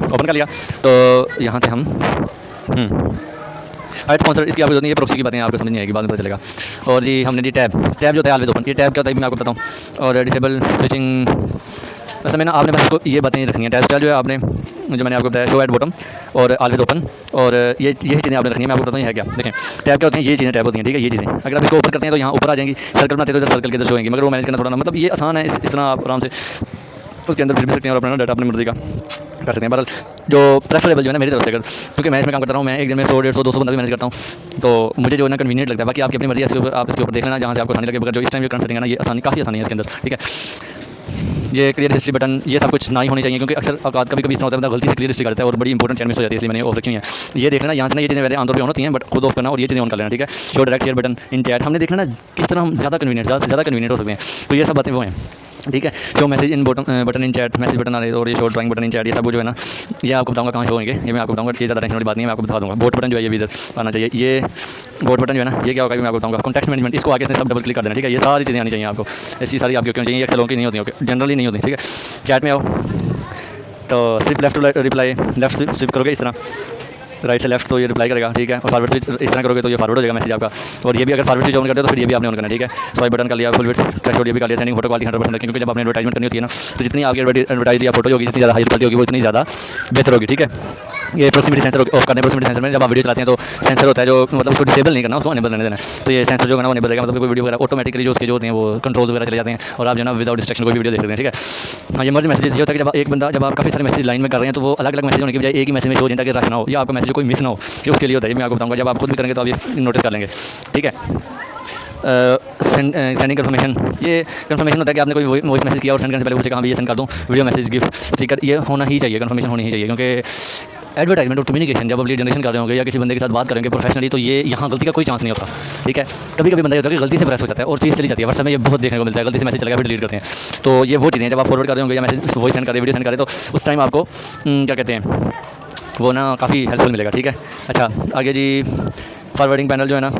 ओपन कर लिया तो यहाँ से हम स्पॉन्सर, इसकी आपको नहीं, ये प्रोक्सी की बातें आपको समझ नहीं आएगी, बाद में पता चलेगा। और जी हमने जी टैब जो होता है ऑलवेज ओपन, ये टैब क्या होता है मैं आपको बताता हूँ। और डिसेबल स्विचिंग, वैसे मैंने आपने बस इसको ये बातें रखनी है। टैब स्टाइल जो है आपने जो मैंने आपको बताया, शो एट बॉटम और ऑलवेज ओपन, और यही चीज़ें आपने रखनी है। मैं आपको बताता हूँ है क्या, देखें टैब क्या होते हैं, ये चीज़ें टैब होती हैं, ठीक है। ये चीज़ें अगर आप इसको ओपन करते हैं तो यहाँ ऊपर आ जाएंगी, सर्कल बनाते हैं तो इधर सर्कल के इधर शो होंगी, मगर वो मैनेज करना थोड़ा ना, मतलब ये आसान है, इस तरह आप आराम से उसके अंदर फिर भी सकते हैं और अपना डाटा अपनी मर्जी का कर सकते हैं। बहरहाल जो प्रेफरेबल जो है ना मेरी तरफ से, अगर क्योंकि मैं इसमें काम करता हूँ, मैं एक दिन में 100, 150, 200 बंदा भी मैनेज करता हूँ, तो मुझे जो है ना कन्वीनियंट लगता है। बाकी आपकी अपनी मर्जी है, आप इसके ऊपर देख लेना जहाँ से आपको आसानी लगे, मगर जो इस टाइम ये कर है ना, ये आसानी काफ़ी आसानी है इसके अंदर, ठीक है। ये क्लियर हिस्ट्री बटन ये सब कुछ ना ही होनी चाहिए, क्योंकि अक्सर औकात कभी इस तरह होता है, गलती से क्लियर हिस्ट्री करता है और बड़ी इंपॉर्टेंट चैट मिस हो जाती है, इसलिए मैंने ऑफ रखी है। ये देखना यहाँ से ना, ये चीज़ें वैसे आमतौर पर ऑन होती हैं, बट खुद ऑफ करना और ये चीज़ें ऑन कर लेना, ठीक है। Show direct share button in chat, हमने देखना ना किस तरह हम ज़्यादा कन्वीनियंट हो सकते हैं, तो ये सब बातें वो हैं, ठीक है। Show message in button in chat, message button आ रहे, और ये show drawing button in chat, ये सब जो है ना ये आपको बताऊंगा कहाँ शो होंगे, ये मैं आपको बताऊंगा, ये ज़्यादा टेंशन वाली बात नहीं है, मैं आपको बता दूंगा। बोट बटन जो है ये भी इधर आना चाहिए, ये बोट बटन जो है ना ये क्या होगा मैं आपको बताऊंगा। कॉन्टेक्स्ट मैनेजमेंट, इसको आगे से सब डबल क्लिक कर देना, ठीक है। ये सारी चीज़ें आनी चाहिए आपको, ऐसी सारी आपकी क्यों चाहिए, ये अक्सर की नहीं होती, जनरली नहीं होती, ठीक है। चैट में आओ तो सिर्फ left to reply, left swipe करोगे इस तरह, राइट से लेफ्ट तो ये रिप्लाई करेगा, ठीक है। और फॉरवर्ड स्विच इस तरह करोगे तो ये फॉरवर्ड हो जाएगा मैसेज आपका। और ये भी अगर फॉरवर्ड स्विच ऑन करते हो तो फिर ये भी आपने ऑन करना है, ठीक है। स्वाइप बटन कर लिया, फुल विड्थ थ्रेशोल्ड ये भी कर लिया, सेंडिंग फोटो क्वालिटी 100% रखें, क्योंकि जब आपने एडवर्टाइजमेंट करनी होती है ना, तो जितनी आपकी एडवर्टाइज या फोटो होगी, जितनी ज़्यादा हाई क्वालिटी होगी वो इतनी ज़्यादा बेहतर होगी, ठीक है। ये प्रोक्सिमिटी सेंसर ऑफ करने, प्रोक्सिमिटी सेंसर में जब आप वीडियो चलाते हैं तो सेंसर होता है जो मतलब उसको डिसेबल नहीं करना, उसको अनेबल रहने देना है। तो ये सेंसर जो है ना वो अनेबल रहेगा, मतलब कोई वीडियो वगैरह ऑटोमेटिकली जो उसके जो होते हैं वो कंट्रोल वगैरह चले जाते हैं और आप जो है ना विदाउट डिस्ट्रैक्शन कोई भी वीडियो देख सकते हैं, ठीक है। हाँ, ये मर्ज मैसेज ये होता है कि जब एक बंदा, जब आप काफ़ी सारे मैसेज लाइन में कर रहे हैं तो वो अलग अलग मैसेज होने की बजाय एक ही मैसेज में शो होता है कि रश ना हो या आपका मैसेज कोई मिस ना हो, ये उसके लिए होता है। मैं आपको बताऊँगा, जब आप खुद भी करेंगे तो आप ये नोटिस कर लेंगे, ठीक है। सेंडिंग कन्फर्मेशन, ये कन्फर्मेशन होता है कि आपने कोई वॉइस मैसेज किया और सेंड करने से पहले मुझे कहा भी ये सेंड कर दूँ, वीडियो मैसेज गिफ्ट स्टिकर, ये होना ही चाहिए, कन्फर्मेशन होनी ही चाहिए। क्योंकि एडवर्टाइजमेंट और कम्युनिकेशन जब आप लीड जनरेशन कर रहे होंगे या किसी बंदे के साथ बात करेंगे प्रोफेशनली, तो ये यहाँ गलती का कोई चांस नहीं होता, ठीक है। कभी कभी बंदा होता है कि गलती से प्रेस हो जाता है और चीज़ चली जाती है, व्हाट्सएप में ये बहुत देखने को मिलता है, गलती से मैसेज चला गया फिर डिलीट करते हैं। तो ये वो चीज़ें जब आप फॉरवर्ड कर रहे होंगे या मैसेज वॉइस सेंड कर रहे, वीडियो सेंड करें, तो उस टाइम आपको क्या कहते हैं वो ना काफ़ी हेल्पफुल मिलेगा, ठीक है। अच्छा आगे जी, फॉरवर्डिंग पैनल जो है ना,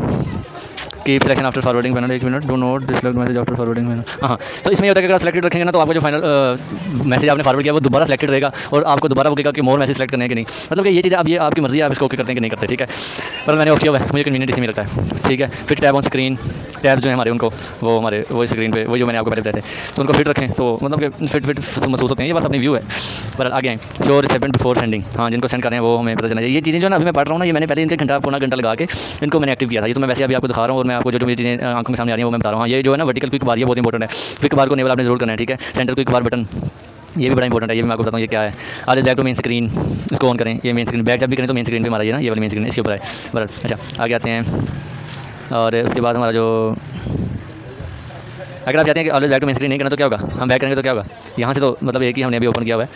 keep selection after forwarding panel, 1 minute, do not डिसलेक्ट message after forwarding panel. हाँ, तो इसमें ये होता है कि अगर सेलेक्टेड रखेंगे ना तो आपका जो फाइनल मैसेज आपने फॉरवर्ड किया वो दोबारा सेलेक्टेड रहेगा और आपको दोबारा वो कहेगा कि मोर मैसेज सेलेक्ट करने हैं कि नहीं। मतलब कि ये चीज़ अब ये आपकी मर्जी है, आप इसको ओके करते हैं कि नहीं करते, ठीक है। पर मैंने ओके किया हुआ है, मुझे कन्वीनियंट इसी में लगता है, ठीक है। फिर टैब ऑन स्क्रीन, टैब जो है हमारे उनको वो हमारे वो स्क्रीन पे वो जो मैंने आपको पहले बताए थे, तो उनको फिट रखें तो मतलब कि फिट महसूस होते हैं। ये बस अपनी व्यू है। पर आगे आए, शो रिसेप्टेंट बिफोर सेंडिंग, हाँ जिनको सेंड कर रहे हैं वो हमें पता चलना चाहिए। ये चीज़ें जो ना अभी मैं पढ़ रहा हूँ ना, ये मैंने पहले इनके पौना घंटा लगा के इनको मैंने एक्टिव किया था। ये तो मैं वैसे अभी आपको दिखा रहा हूँ और मैं आपको जो मेरी चीज़ें आंखों के सामने आ रही है वो मैं बता रहा हूँ। ये जो है ना वर्टिकल क्विक बार, ये बहुत इंपॉर्टेंट है। क्विक बार को इनेबल आपने जरूर करना है, ठीक है। सेंटर क्विक बार बटन ये भी बड़ा इंपॉर्टेंट है, ये भी मैं आपको बताता हूँ ये क्या है। आगे बैक टू मेन स्क्रीन, इसको ऑन करें। ये मेन स्क्रीन बैक जब भी करें तो मेन स्क्रीन पे हमारा ये ना ये वाली मेन स्क्रीन इसके ऊपर है। बराबर, अच्छा आगे आते हैं। और उसके बाद हमारा जो, अगर आप चाहते हैं कि always back to main screen नहीं करना तो क्या होगा, हम बैक करेंगे तो क्या होगा, यहाँ से तो मतलब एक ही हमने अभी ओपन किया हुआ है।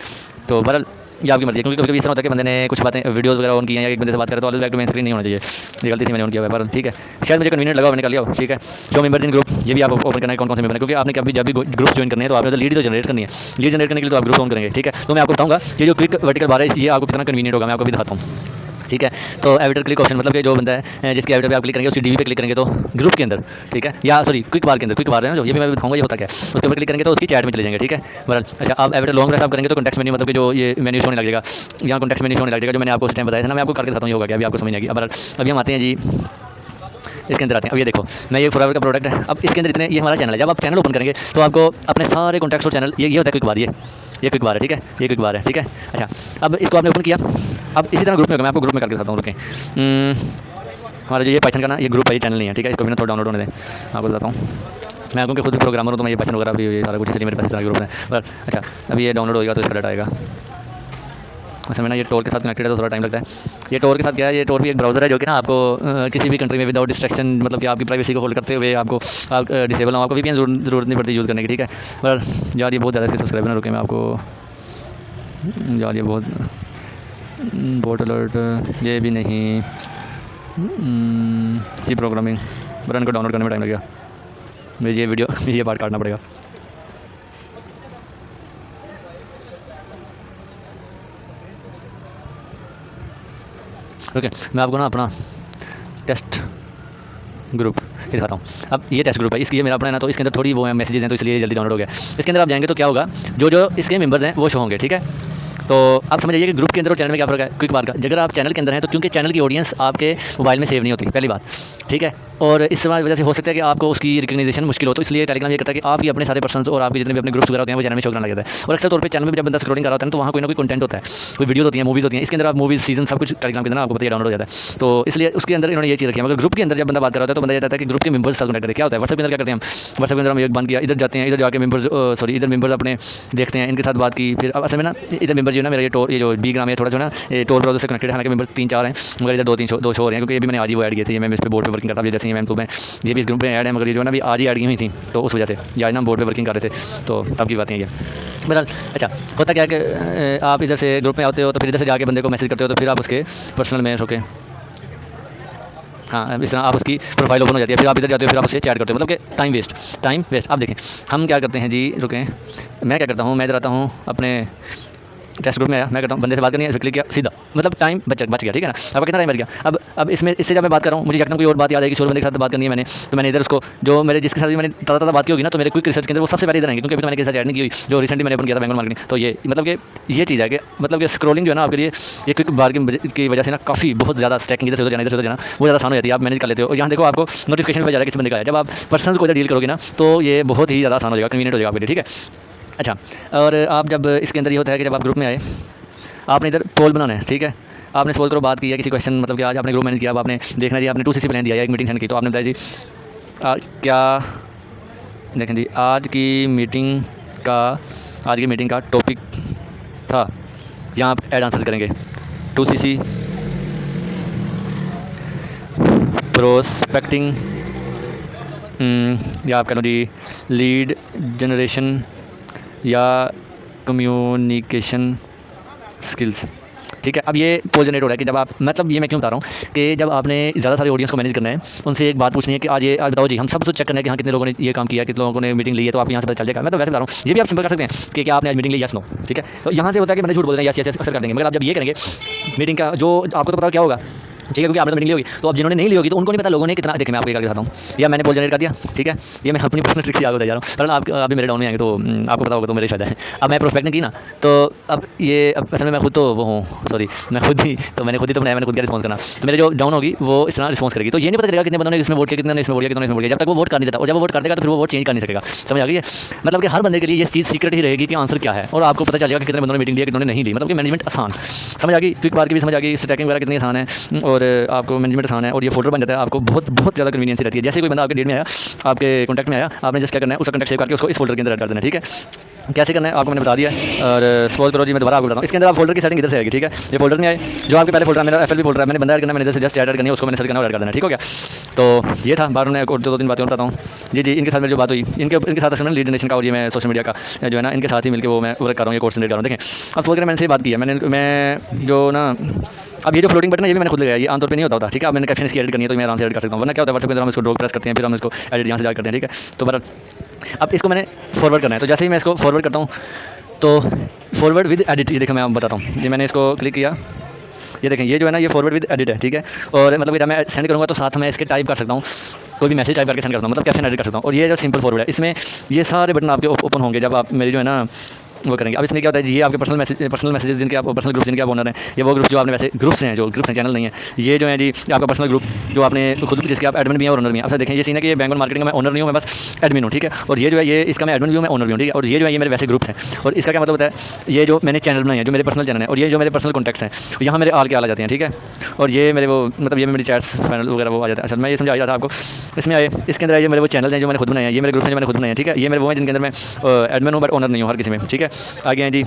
तो बहरहाल ये आपकी मर्जी है, क्योंकि कभी कभी इस तरह होता है कि बंदे ने कुछ बातें वीडियोस वगैरह ऑन की हैं या एक बंदे से बात करें तो always back to main screen नहीं होना चाहिए। ये गलती से मैंने ऑन किया हुआ है, पर ठीक है, शायद मुझे कन्वीनियंट लगा मैंने कर लिया हो, ठीक है। शो मेंबर्स इन ग्रुप, ये भी आप ओपन करना है कौन कौन से मेंबर हैं, क्योंकि आपने कभी जब भी ग्रुप ज्वाइन करने हैं तो आपने तो लीड तो जनरेट करनी है। लीड जनरेट करने के लिए तो आप ग्रुप ऑन करेंगे, ठीक है। तो मैं आपको बताऊँगा ये जो क्लिक वर्टिकल बार है ये आपको कितना कन्वीनियंट होगा, मैं आपको भी दिखाता हूँ, ठीक है। तो एविटर क्लिक ऑप्शन मतलब कि जो बंदा है जिसके एविटर पे आप क्लिक करेंगे उसकी डीवी पे क्लिक करेंगे तो ग्रुप के अंदर, ठीक है, या सॉरी क्विक बार के अंदर, क्विक बार है ना जो, ये भी मैं दिखाऊंगा ये होता क्या है। उसके ऊपर क्लिक करेंगे तो उसकी चैट में चले जाएंगे, ठीक है। बराबर, अच्छा आप एविटर लॉन्ग प्रेस आप करेंगे तो कॉन्टेक्स्ट मेन्यू मतलब कि जो ये मेन्यू शो होने लगेगा, यहाँ कॉन्टेक्स्ट मेन्यू शो होने लगेगा जो मैंने आपको उस टाइम बताया था ना। मैं आपको करके दिखाता हूँ ये होगा क्या, अभी आपको समझ नहीं आएगी। अब अभी हम आते हैं जी इसके अंदर आते हैं। अब ये देखो मैं ये फॉरवर्ड का प्रोडक्ट है। अब इसके अंदर इतने, ये हमारा चैनल है। जब आप चैनल ओपन करेंगे तो आपको अपने सारे कॉन्टैक्ट्स और चैनल ये होता है क्विक बार, ये क्विक बार है, ठीक है, ये क्विक बार है, ठीक है। अच्छा अब इसको आपने ओपन किया, अब इसी तरह ग्रुप में होगा, मैं आपको ग्रुप में करके दिखाता हूँ, रुकें। हमारा जो ये पाइथन का ना ये ग्रुप है, ये चैनल नहीं है, ठीक है। इसको भी ना थोड़ा डाउनलोड होने दें, आपको बताता हूँ। मैं क्योंकि खुद भी प्रोग्रामर हूँ तो मैं ये पाइथन वगैरह भी ये सारा कुछ इसलिए मेरे पास इस तरह ग्रुप है। पर अच्छा अभी ये डाउनलोड होगा तो इसका डाटा आएगा। अच्छा मैं ना ये टोर के साथ कनेक्टेड है तो थोड़ा टाइम लगता है। ये टोर के साथ क्या है, ये टोर भी एक ब्राउज़र है जो कि ना आपको किसी भी कंट्री में विदाउट डिस्ट्रैक्शन, मतलब कि आपकी प्राइवेसी को होल्ड करते हुए आपको आप डिसेबल हो, आपको वीपीएन जरूरत नहीं पड़ती यूज़ करने की, ठीक है। पर यार ये बहुत ज़्यादा इसके सब्सक्राइबर ना, रुके मैं आपको, यार ये बहुत बोट अलर्ट ये भी नहीं, सी प्रोग्रामिंग रन को डाउनलोड करने में टाइम लगेगा। मुझे ये वीडियो ये पार्ट काटना पड़ेगा। ओके मैं आपको ना अपना टेस्ट ग्रुप ये दिखाता हूँ। अब ये टेस्ट ग्रुप है, इसकी ये मेरा अपना है ना, तो इसके अंदर थोड़ी वो है मैसेजेस हैं तो इसलिए जल्दी डाउनलोड हो गया। इसके अंदर आप जाएंगे तो क्या होगा, जो इसके मेंबर्स हैं वो शो होंगे, ठीक है। तो आप समझ जाइए कि ग्रुप के अंदर और चैनल में क्या फ़र्क है क्विक बार का। अगर आप चैनल के अंदर हैं तो क्योंकि चैनल की ऑडियंस आपके मोबाइल में सेव नहीं होती, पहली बात, ठीक है। और इस वजह से हो सकता है कि आपको उसकी रिकग्निशन मुश्किल हो, तो इसलिए टेलीग्राम ये करता है कि आपकी अपने सारे पर्सन्स और आपके जितने भी अपने ग्रुप्स वगैरह होते हैं वो चैनल में शो करना लग जाता है। और अक्सर तौर पे चैनल में जब बंदा स्क्रॉलिंग कर रहा होता है तो वहाँ कोई ना कोई कंटेंट होता है, कोई वीडियो होती है, मूवीज़ होती हैं। इसके अंदर आप मूवीज़ सीजन सब कुछ टेलीग्राम के अंदर आपको पता है डाउनलोड हो जाता है। तो इसलिए उसके अंदर इन्होंने ये चीज़ रखी है। मगर ग्रुप के अंदर जब बंदा बात कर रहा होता है तो बंदा ये चाहता है कि ग्रुप के मेंबर्स साथ कनेक्ट करें। क्या होता है व्हाट्सएप के अंदर क्या करते हैं हम, व्हाट्सएप के अंदर हम एक बंद किया, इधर जाते हैं, इधर जाके मेंबर्स सॉरी इधर मेंबर्स अपने देखते हैं, इनके साथ बात की। फिर अब असल में ना इधर मेंबर जो है ना मेरा ये जो बी ग्राम है थोड़ा सा ना ये टोर ब्राउज़र से कनेक्टेड है, हालांकि मेंबर 3-4 हैं मगर इधर 2 शो हो रहे हैं, क्योंकि ये भी मैंने आज ही वो ऐड किए थे। ये मैं इस पे बोर्ड पे वर्किंग करता हूँ, जैसे मैं तो मैं ये भी इस ग्रुप में ऐड है, मगर ये जो है ना अभी आज ही ऐड की हुई थी तो उस वजह से ये आज ना बोर्ड पे वर्किंग कर रहे थे, तो तब की बातें ये बहरहाल। अच्छा होता क्या है कि आप इधर से ग्रुप में आते हो तो फिर इधर से जाके बंदे को मैसेज करते हो तो फिर आप उसके पर्सनल में होके हाँ इस तरह आप उसकी प्रोफाइल ओपन हो जाती है, फिर आप इधर जाते हो, फिर आप उससे चैट करते हो, मतलब कि टाइम वेस्ट। आप देखें हम क्या करते हैं जी, रुकें, मैं क्या करता हूँ, मैं इधर आता हूँ अपने टेस्ट ग्रुप में आया, मैं कहता हूँ बंदे से बात करनी है, क्लिक किया सीधा, मतलब टाइम बच गया, ठीक है ना। आपका कितना टाइम बच गया। अब इसमें इससे जब मैं बात कर रहा हूँ, मुझे यकीनन कोई और बात याद आएगी, शोर बंदे के साथ बात करनी है मैंने, तो मैंने इधर उसको जो मेरे जिसके साथ भी मैंने ताज़ा बात की होगी ना, तो मेरे क्विक रिसर्च के अंदर वो सबसे पहले इधर आएंगे, क्योंकि अभी तो मैंने किसी साथ ऐड नहीं की हुई, जो रिसेंटली मैंने ओपन किया था बैंगलोर मार्केटिंग। तो ये मतलब कि ये चीज़ है कि मतलब कि स्क्रॉलिंग जो है ना आपके लिए ये क्विक बार की वजह से ना काफ़ी बहुत ज़्यादा स्टैकिंग इधर से उधर जाना वो ज़्यादा आसान हो जाती है, आप मैनेज कर लेते हो। और यहाँ देखो आपको नोटिफिकेशन पे जा रहा है किस बंदे का है, जब आप पर्सन को इधर डील करोगे ना तो ये बहुत ही ज़्यादा आसान हो जाएगा, कन्वीनियंट हो जाएगा आपके लिए, ठीक है। अच्छा और आप जब इसके अंदर ये होता है कि जब आप ग्रुप में आए आपने इधर पोल बनाना है, ठीक है। आपने सपोज करो बात की है किसी क्वेश्चन, मतलब कि आज आपने ग्रुप मैनेज किया, अब आपने देखना जी आपने 2CC प्लान दिया है, एक मीटिंग सेंड की, तो आपने बताया जी क्या देखें जी आज की मीटिंग का टॉपिक था, यहाँ आप ऐड आंसर करेंगे 2CC प्रोस्पेक्टिंग या आप कह लो जी लीड जनरेशन या कम्युनिकेशन स्किल्स, ठीक है। अब ये पोल जनरेट हो रहा है कि जब आप, मतलब ये मैं क्यों बता रहा हूँ कि जब आपने ज़्यादा सारे ऑडियंस को मैनेज करना है, उनसे एक बात पूछनी है कि आज बताओ जी, हम सब कुछ चेक करना है कि हाँ कितने लोगों ने ये काम किया, कितने लोगों ने मीटिंग ली है, तो आप यहाँ से पता चल जाएगा। मैं तो वैसे बता रहा हूँ, ये भी आप सिंपल कर सकते हैं कि क्या आपने आज मीटिंग ली, यस नो, ठीक है। तो यहाँ से होता है कि मैंने झूठ बोल रहे हैं, यस अक्सर कर देंगे, मगर आप जब ये करेंगे मीटिंग का जो आपको तो पता क्या होगा ठीक है, क्योंकि आपने तो मीटिंग ली होगी। तो अब जिन्होंने नहीं ली होगी तो उनको नहीं पता लोगों ने कितना, देखिए मैं आपको एक करके दिखाता हूँ, या मैंने पोल जनरेट कर दिया, ठीक है, ये मैं अपनी पर्सनल ट्रिक से आपको बता जा रहा हूँ, कारण आप अभी मेरे डाउन में आएंगे तो आपको पता होगा तो मेरे फायदा है। अब मैं प्रोस्पेक्टिंग की ना, तो अब ये अब असल में मैं खुद तो वो हूँ, सॉरी मैं खुद ही तो मैंने खुद ही तो बनाया, मैंने खुद का रिस्पॉन्स करना, तो मेरे जो डाउन होगी वो इस तरह रिस्पॉन्स करेगी। तो ये नहीं पता चलेगा कितने बंदों ने इसमें वोट किया, कितने ने इसमें वोट किया, कितने ने इसमें वोट किया, जब तक वो वोट कर नहीं देता, और जब वो वोट कर देगा तो फिर वो वोट चेंज कर नहीं सकेगा। समझ आ गई है? मतलब कि हर बंदे के लिए ये चीज़ सीक्रेट ही रहेगी कि आंसर क्या है, और आपको पता चलेगा कि कितने बंदों ने मीटिंग दी, कितनों ने नहीं दी। मतलब कि मैनेजमेंट आसान, समझ आ गई, क्विक बार की भी समझ आ गई, स्टैकिंग वगैरह कितनी आसान है, और आपको मैनेजमेंट आसान है, और ये फोल्डर बन जाता है, आपको बहुत बहुत ज़्यादा कन्वीनियंस रहती है। जैसे कोई बंदा आपके डेट में आया, आपके कॉन्टैक्ट में आया, आपने जस्ट क्या करना है, उसका कॉन्टैक्ट सेव करके उसको इस फोल्डर के अंदर ऐड कर देना है। ठीक है, कैसे करना है आपको मैंने बता दिया है। और सपोज करो जी मैं दोबारा आपको बताता हूँ, इसके अंदर आप फोल्डर की सेटिंग इधर से आएगी। ठीक है, ये फोल्डर में आए, जो आपके पहले फोल्डर मेरा FLP फोल्डर है, मैंने बंदा ऐड करना, मैंने इधर से जस्ट ऐड करनी है, उसको मैंने सर्च करना और ऐड कर देना। ठीक हो गया? तो ये था, बार में दो तीन बातें और बताता हूँ जी। इनके साथ मेरी जो बात हुई, इनके साथ असल में लीड जनरेशन का और ये मैं सोशल मीडिया का जो है ना, इनके साथ ही मिलकर वो मैं वर्क कर रहा हूँ, ये कोर्स जनरेट कर रहा हूँ। देखें, अब सोच कर मैंने से बात की है, मैं जो ना, अब ये जो फ्लोटिंग बटन है ये भी मैंने खुद लगाया, ये आमतौर पे नहीं होता। ठीक है, अब मैंने कैप्शन इसकी एडिट करनी है तो मैं आराम से एडिट कर सकता हूँ, वरना क्या होता है व्हाट्सएप के अंदर हम इसको ड्रॉग प्रेस करते हैं, फिर हम इसको एडिट यहाँ से जा करते हैं। ठीक है, तो बहरहाल अब इसको मैंने फॉरवर्ड करना है, तो जैसे ही मैं इसको फॉरवर्ड करता हूँ तो फॉरवर्ड विद एडिट, ये देखो मैं आपको बताता हूँ, ये मैंने इसको क्लिक किया, ये देखें, ये जो है ना ये फॉरवर्ड विद एडिट है। ठीक है, और मतलब कि जब मैं सेंड करूँगा तो साथ में इसके टाइप कर सकता हूँ, कोई भी मैसेज टाइप करके सेंड करता हूँ, मतलब कैप्शन एडिट कर सकता हूँ। और ये जो सिंपल फॉरवर्ड है, इसमें ये सारे बटन आपके ओपन होंगे जब आप मेरी जो है ना वो करेंगे। अब इसमें क्या होता है जी, ये आपके पर्सनल मैसेजेस जिनके आप पर्सनल ग्रुप जिनके आप ओनर हैं, ये वो ग्रुप जो आपने वैसे ग्रुप्स हैं, जो ग्रुप्स हैं चैनल नहीं है, ये जो है जी आपका पर्सनल ग्रुप जो आपने खुद जिसके आप एडमिन भी हैं और ओनर भी हैं। अब देखें, ये सीन है कि ये बैंगल मार्केटिंग में मैं ओनर नहीं हूँ, मैं बस एडमिन हूँ। ठीक है, और ये जो है ये इसका मैं एडमिन भी हूँ, मैं ओनर भी हूँ। ठीक है, और ये जो है ये मेरे वैसे ग्रुप्स हैं, और इसका क्या मतलब होता है, ये जो मैंने चैनल बनाए हैं, जो मेरे पर्सनल चैनल है, और ये जो मेरे पर्सनल कॉन्टैक्ट्स हैं, यहाँ मेरे आल के आल आ जाते हैं। ठीक है, और ये मेरे वो मतलब ये मेरी चैट्स फाइनल वगैरह वो आ जाता है। अच्छा मैं ये समझा रहा था आपको, इसमें आए, इसके अंदर ये मेरे वो चैनल हैं जो मैंने खुद बनाए हैं, ये मेरे ग्रुप हैं जो मैंने खुद बनाए हैं। ठीक है, ये मेरे वो हैं जिनके अंदर मैं एडमिन हूँ बट ओनर नहीं हूँ हर किसी में। ठीक है, आगे हैं जी,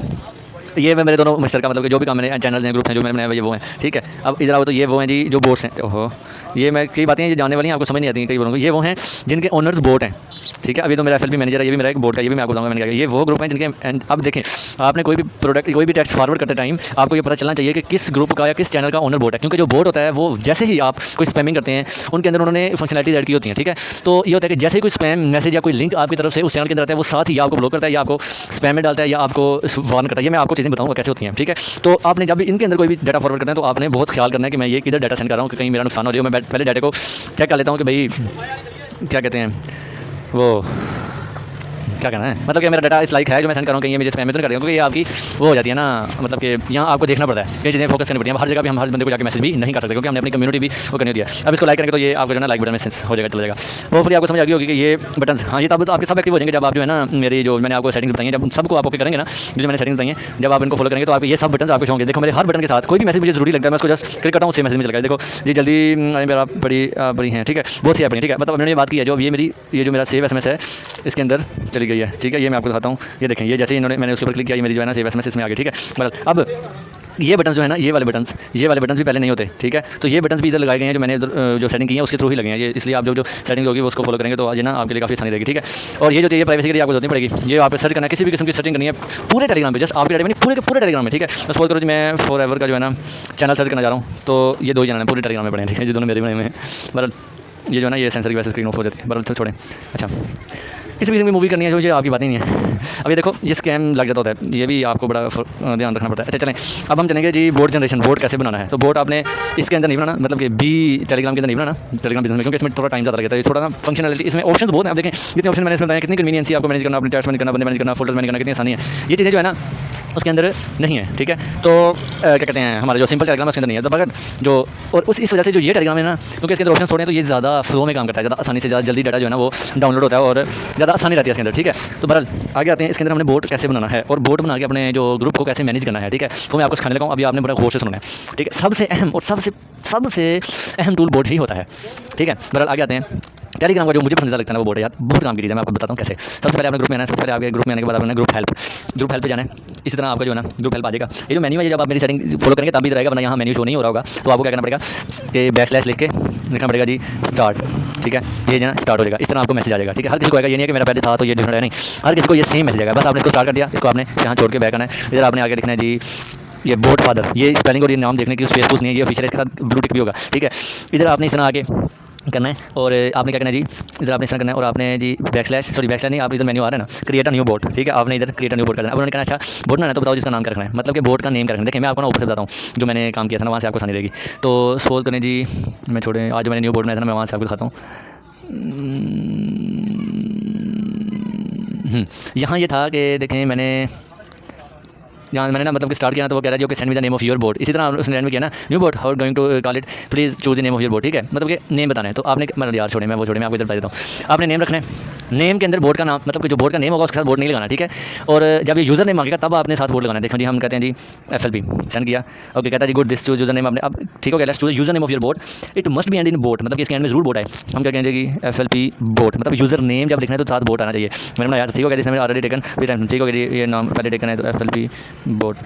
ये मेरे दोनों मुश्तरका, मतलब कि जो भी काम मेरे चैनल्स हैं, ग्रुप हैं जो मैंने बनाए हुए, ये वो हैं। ठीक है, अब इधर आओ तो ये वो हैं जी जो बोट्स हैं। ओहो, ये मैं कई बातें ये जानने वाली हैं, आपको समझ नहीं आती कई बोलूँगा, ये वो हैं जिनके ओनर्स बोट हैं। ठीक है, अभी तो मेरा FLP मैनेजर है, ये भी मेरा एक बोट है, ये भी मैं आपको बताऊँगा मैंने क्या किया। ये वो ग्रुप हैं जिनके, अब देखें आपने कोई भी प्रोडक्ट कोई भी टेक्स्ट फॉरवर्ड करते टाइम आपको ये पता चलना चाहिए कि किस ग्रुप का या किस चैनल का ओनर बोट है, क्योंकि जो बोट होता है वो जैसे ही आप कोई स्पैमिंग करते हैं उनके अंदर उन्होंने फंक्शनलिटीज ऐड की होती हैं। ठीक है, तो ये होता है कि जैसे ही कोई स्पैम मैसेज या कोई लिंक आपकी तरफ से उस चैनल के अंदर आता है, वो साथ ही आपको ब्लॉक करता है या आपको स्पैम में डालता है या आपको वार्न करता है। ये मैं आपको चीज़ें बताऊँगा कैसे होती हैं। ठीक है, तो आपने जब भी इनके अंदर कोई भी डाटा फॉरवर्ड करते हैं तो आपने बहुत ख्याल करना है कि मैं ये किधर डाटा सेंड कर रहा हूँ कि कहीं मेरा नुकसान हो जाए। मैं पहले डाटा को चेक कर लेता हूँ कि भाई क्या कहते हैं वो क्या कहना है, मतलब कि मेरा डाटा इस लाइक है जो मैं सेंड कर रहा हूँ, कहीं ये मुझे स्पैम में तो नहीं कर दिया, क्योंकि ये आपकी वो हो जाती है ना, मतलब कि यहाँ आपको देखना पड़ता है, ये चीज़ें फोकस करनी पड़ती हैं। हर जगह भी हम हर बंदे को जाकर मैसेज भी नहीं कर सकते, क्योंकि हमने अपनी कम्युनिटी भी वो करनी होती है। अब इसको लाइक करेंगे तो ये आपको जो है ना लाइक बटन में हो जाएगा, चला जाएगा। होपफुली आपको समझ आ गई होगी कि ये बटन, हाँ ये तब आपके सब एक्टिव हो जाएंगे जब आप जो है ना मेरी जो मैंने आपको सेटिंग्स बताई हैं, जब सबको आप ओके करेंगे ना, जो मैंने सेटिंग्स बताई हैं, जब आप इनको फॉलो करेंगे तो आप ये सब बटन आपको होंगे। देखो मेरे हर बटन के साथ कोई भी मैसेज मुझे जरूरी लगता है, मैं उसको जस्ट क्लिक करता हूँ, उससे मैसेज में चला देखो जी जल्दी मेरा बड़ी हैं। ठीक है, बहुत सी ऐप हैं। ठीक है, मतलब मैंने बात की है जो ये मेरी ये जो मेरा सेव SMS है इसके अंदर चली गई है। ठीक है, ये मैं आपको दिखाता हूँ, ये देखें, ये जैसे इन्होंने मैंने उसके ऊपर क्लिक किया, ये मेरी जो है ना सेव SMS इसमें आ गई। ठीक है, मतलब अब ये बटन जो है ना, ये वाले बटन भी पहले नहीं होते। ठीक है, तो ये बटन भी इधर लगाए गए हैं जो मैंने जो सेटिंग की है उसके थ्रू ही लगे हैं ये, इसलिए आप जो सेटिंग होगी वो उसको फॉलो करेंगे तो आज ना आपके लिए काफ़ी आसानी रहेगी। ठीक है, और ये जो चाहिए प्राइवेसी के लिए आपको जरूरत नहीं पड़ेगी, ये आप सर्च करना है, किसी भी किस्म की सर्चिंग करनी है पूरे टेलीग्राम पे, जस्ट आपके डाटा में पूरे के पूरे टेलीग्राम में। ठीक है, मैं सपोज करो जी मैं फॉरएवर का जो है ना चैनल सर्च करना चाह रहा हूँ, तो ये दो चैनल हैं पूरे टेलीग्राम में पड़े हैं। ठीक है, जो दोनों मेरे बने हुए हैं, बट ये जो है ना ये सेंसर की वजह से स्क्रीन ऑफ हो जाती है, बरल छोड़ें। अच्छा, किसी भी मूवी करनी है जो ये आपकी बात ही नहीं है। अब ये देखो ये स्कैम लग जाता होता है, ये भी आपको बड़ा ध्यान रखना पड़ता है। अच्छा चलें, अब हम चलेंगे जी बोट जनरेशन, बोट कैसे बनाना है। तो बोट आपने इसके अंदर नहीं बनाना, मतलब कि टेलीग्राम के अंदर नहीं बनाना, टेलीग्राम बिजनेस में, क्योंकि इसमें थोड़ा टाइम ज़्यादा लगता है, थोड़ा सा फंक्शनलिटी इसमें ऑप्शन बहुत हैं। आप देखें जितने ऑप्शन मैंने इसमें बताए, कितनी कन्वीनियंसी आपको मैनेज करना, अपने टैक्स मैनेज करना, बंदे मैनेज करना, फोल्डर मैनेज करना, कितनी आसानी है। ये चीज़ें जो है ना उसके अंदर नहीं है। ठीक है, तो क्या कहते हैं हमारा जो सिंपल टेलीग्राम उसके अंदर नहीं है, तो मगर जो और उस इस वजह से जो ये टेलीग्राम है ना, क्योंकि इसके अंदर ऑप्शन थोड़े हैं तो ये ज़्यादा फ्लो में काम करता है, ज़्यादा आसानी से ज़्यादा जल्दी डाटा जो है ना वो डाउनलोड होता है और ज़्यादा आसानी रहती है इसके अंदर। ठीक है, तो बहरहाल आगे आते हैं, इसके अंदर हमने बोट कैसे बनाना है और बोट बना के अपने जो ग्रुप को कैसे मैनेज करना है। ठीक है, तो मैं आपको सिखाने लगा हूँ, अभी आपने बड़ा गौर से सुनना है। ठीक है, सबसे अहम और सबसे अहम टूल बोट ही होता है। ठीक है, बहरहाल आगे आते हैं, टेलीग्राम का जो मुझे पसंदीदा लगता है ना वो बोट है यार, बहुत काम की चीज़ है। मैं आपको बताता हूँ कैसे। सबसे पहले आपने ग्रुप में आना है, सबसे पहले आपके ग्रुप में आने के बाद आपने ग्रुप हेल्प पे जाना है। इसी तरह आपका जो है ना ग्रुप हेल्प आ जाएगा। ये जो मेन्यू है जब आप मेरी सेटिंग फॉलो करेंगे तब भी रहेगा, वरना यहाँ मेन्यू शो नहीं हो रहा होगा। तो आपको क्या करना पड़ेगा कि बैकस्लैश लिख के लिखना पड़ेगा जी स्टार्ट। ठीक है, ये जो है स्टार्ट हो जाएगा, इस तरह आपको मैसेज आ जाएगा। ठीक है, हर किसी को आएगा, ये नहीं है कि मेरा पहले था तो ये डिफरेंट है, नहीं, हर किसी को ये सेम मैसेज आएगा। बस आपने इसको स्टार्ट कर दिया, इसको आपने यहाँ छोड़ के बैक आना है। इधर आपने आगे लिखना है जी ये बोट फादर, ये स्पेलिंग और ये नाम देखने की स्पेस कुछ नहीं है, ये ऑफिशियल, इसके साथ ब्लू टिक भी होगा। ठीक है, इधर आपने इस तरह आगे करना है और आपने क्या करना है जी, इधर आपने इस तरह करना है और आपने जी बैकस्लैश नहीं, आप इधर मेन्यू आ रहा है ना, क्रिएट अ न्यू बोट, ठीक है, आपने इधर क्रिएट अ न्यू बोट करना है। अब उन्होंने कहना अच्छा बोट ना है तो बताओ जिसका नाम क्या रखना है, मतलब कि बोट का नेम क्या रखना है। देखिए मैं आपको ना ऊपर से बताता हूँ, जो मैंने काम किया था ना वहाँ से आपको आसानी रहेगी। तो सपोज करें जी, मैं छोड़े आज जो मैंने न्यू बोट बनाया था ना, मैं वहाँ से आपको दिखाता हूँ। यहाँ ये था कि देखें मैंने ना मतलब कि स्टार्ट किया ना, तो वो कह रहा है कि send me the name of your board. इसी तरह उसने एंड में किया ना, new board how going to call it, please choose the name of your board, ठीक है, मतलब कि नेम बताना है। तो आपने मतलब यार छोड़े मैं आपको इधर बता देता हूँ। आपने नेम रखना है, नेम के अंदर बोर्ड का नाम, मतलब कि जो बोर्ड का नेम होगा उसके साथ बोर्ड नहीं लगाना, ठीक है। और जब ये यूज़र नेम मांगेगा तब आपने साथ बोर्ड लगाना है। देखो जी हम कहते हैं जी FLP सेंड किया, ओके, कहता है जी good this choose user name, आपने अब ठीक हो गया, let's choose user name of your board, it must be end in bot, मतलब कि इसके एंड में जरूर बोट है। हम क्या कहेंगे कि FLP बोट, मतलब यूज़र नेम जब लिखना है तो साथ बोट आना चाहिए। मैंने बोला यार ठीक हो गया, इसने ऑलरेडी टेकन, ठीक हो गया जी, ये नाम पहले टेकन है तो FLP बोट।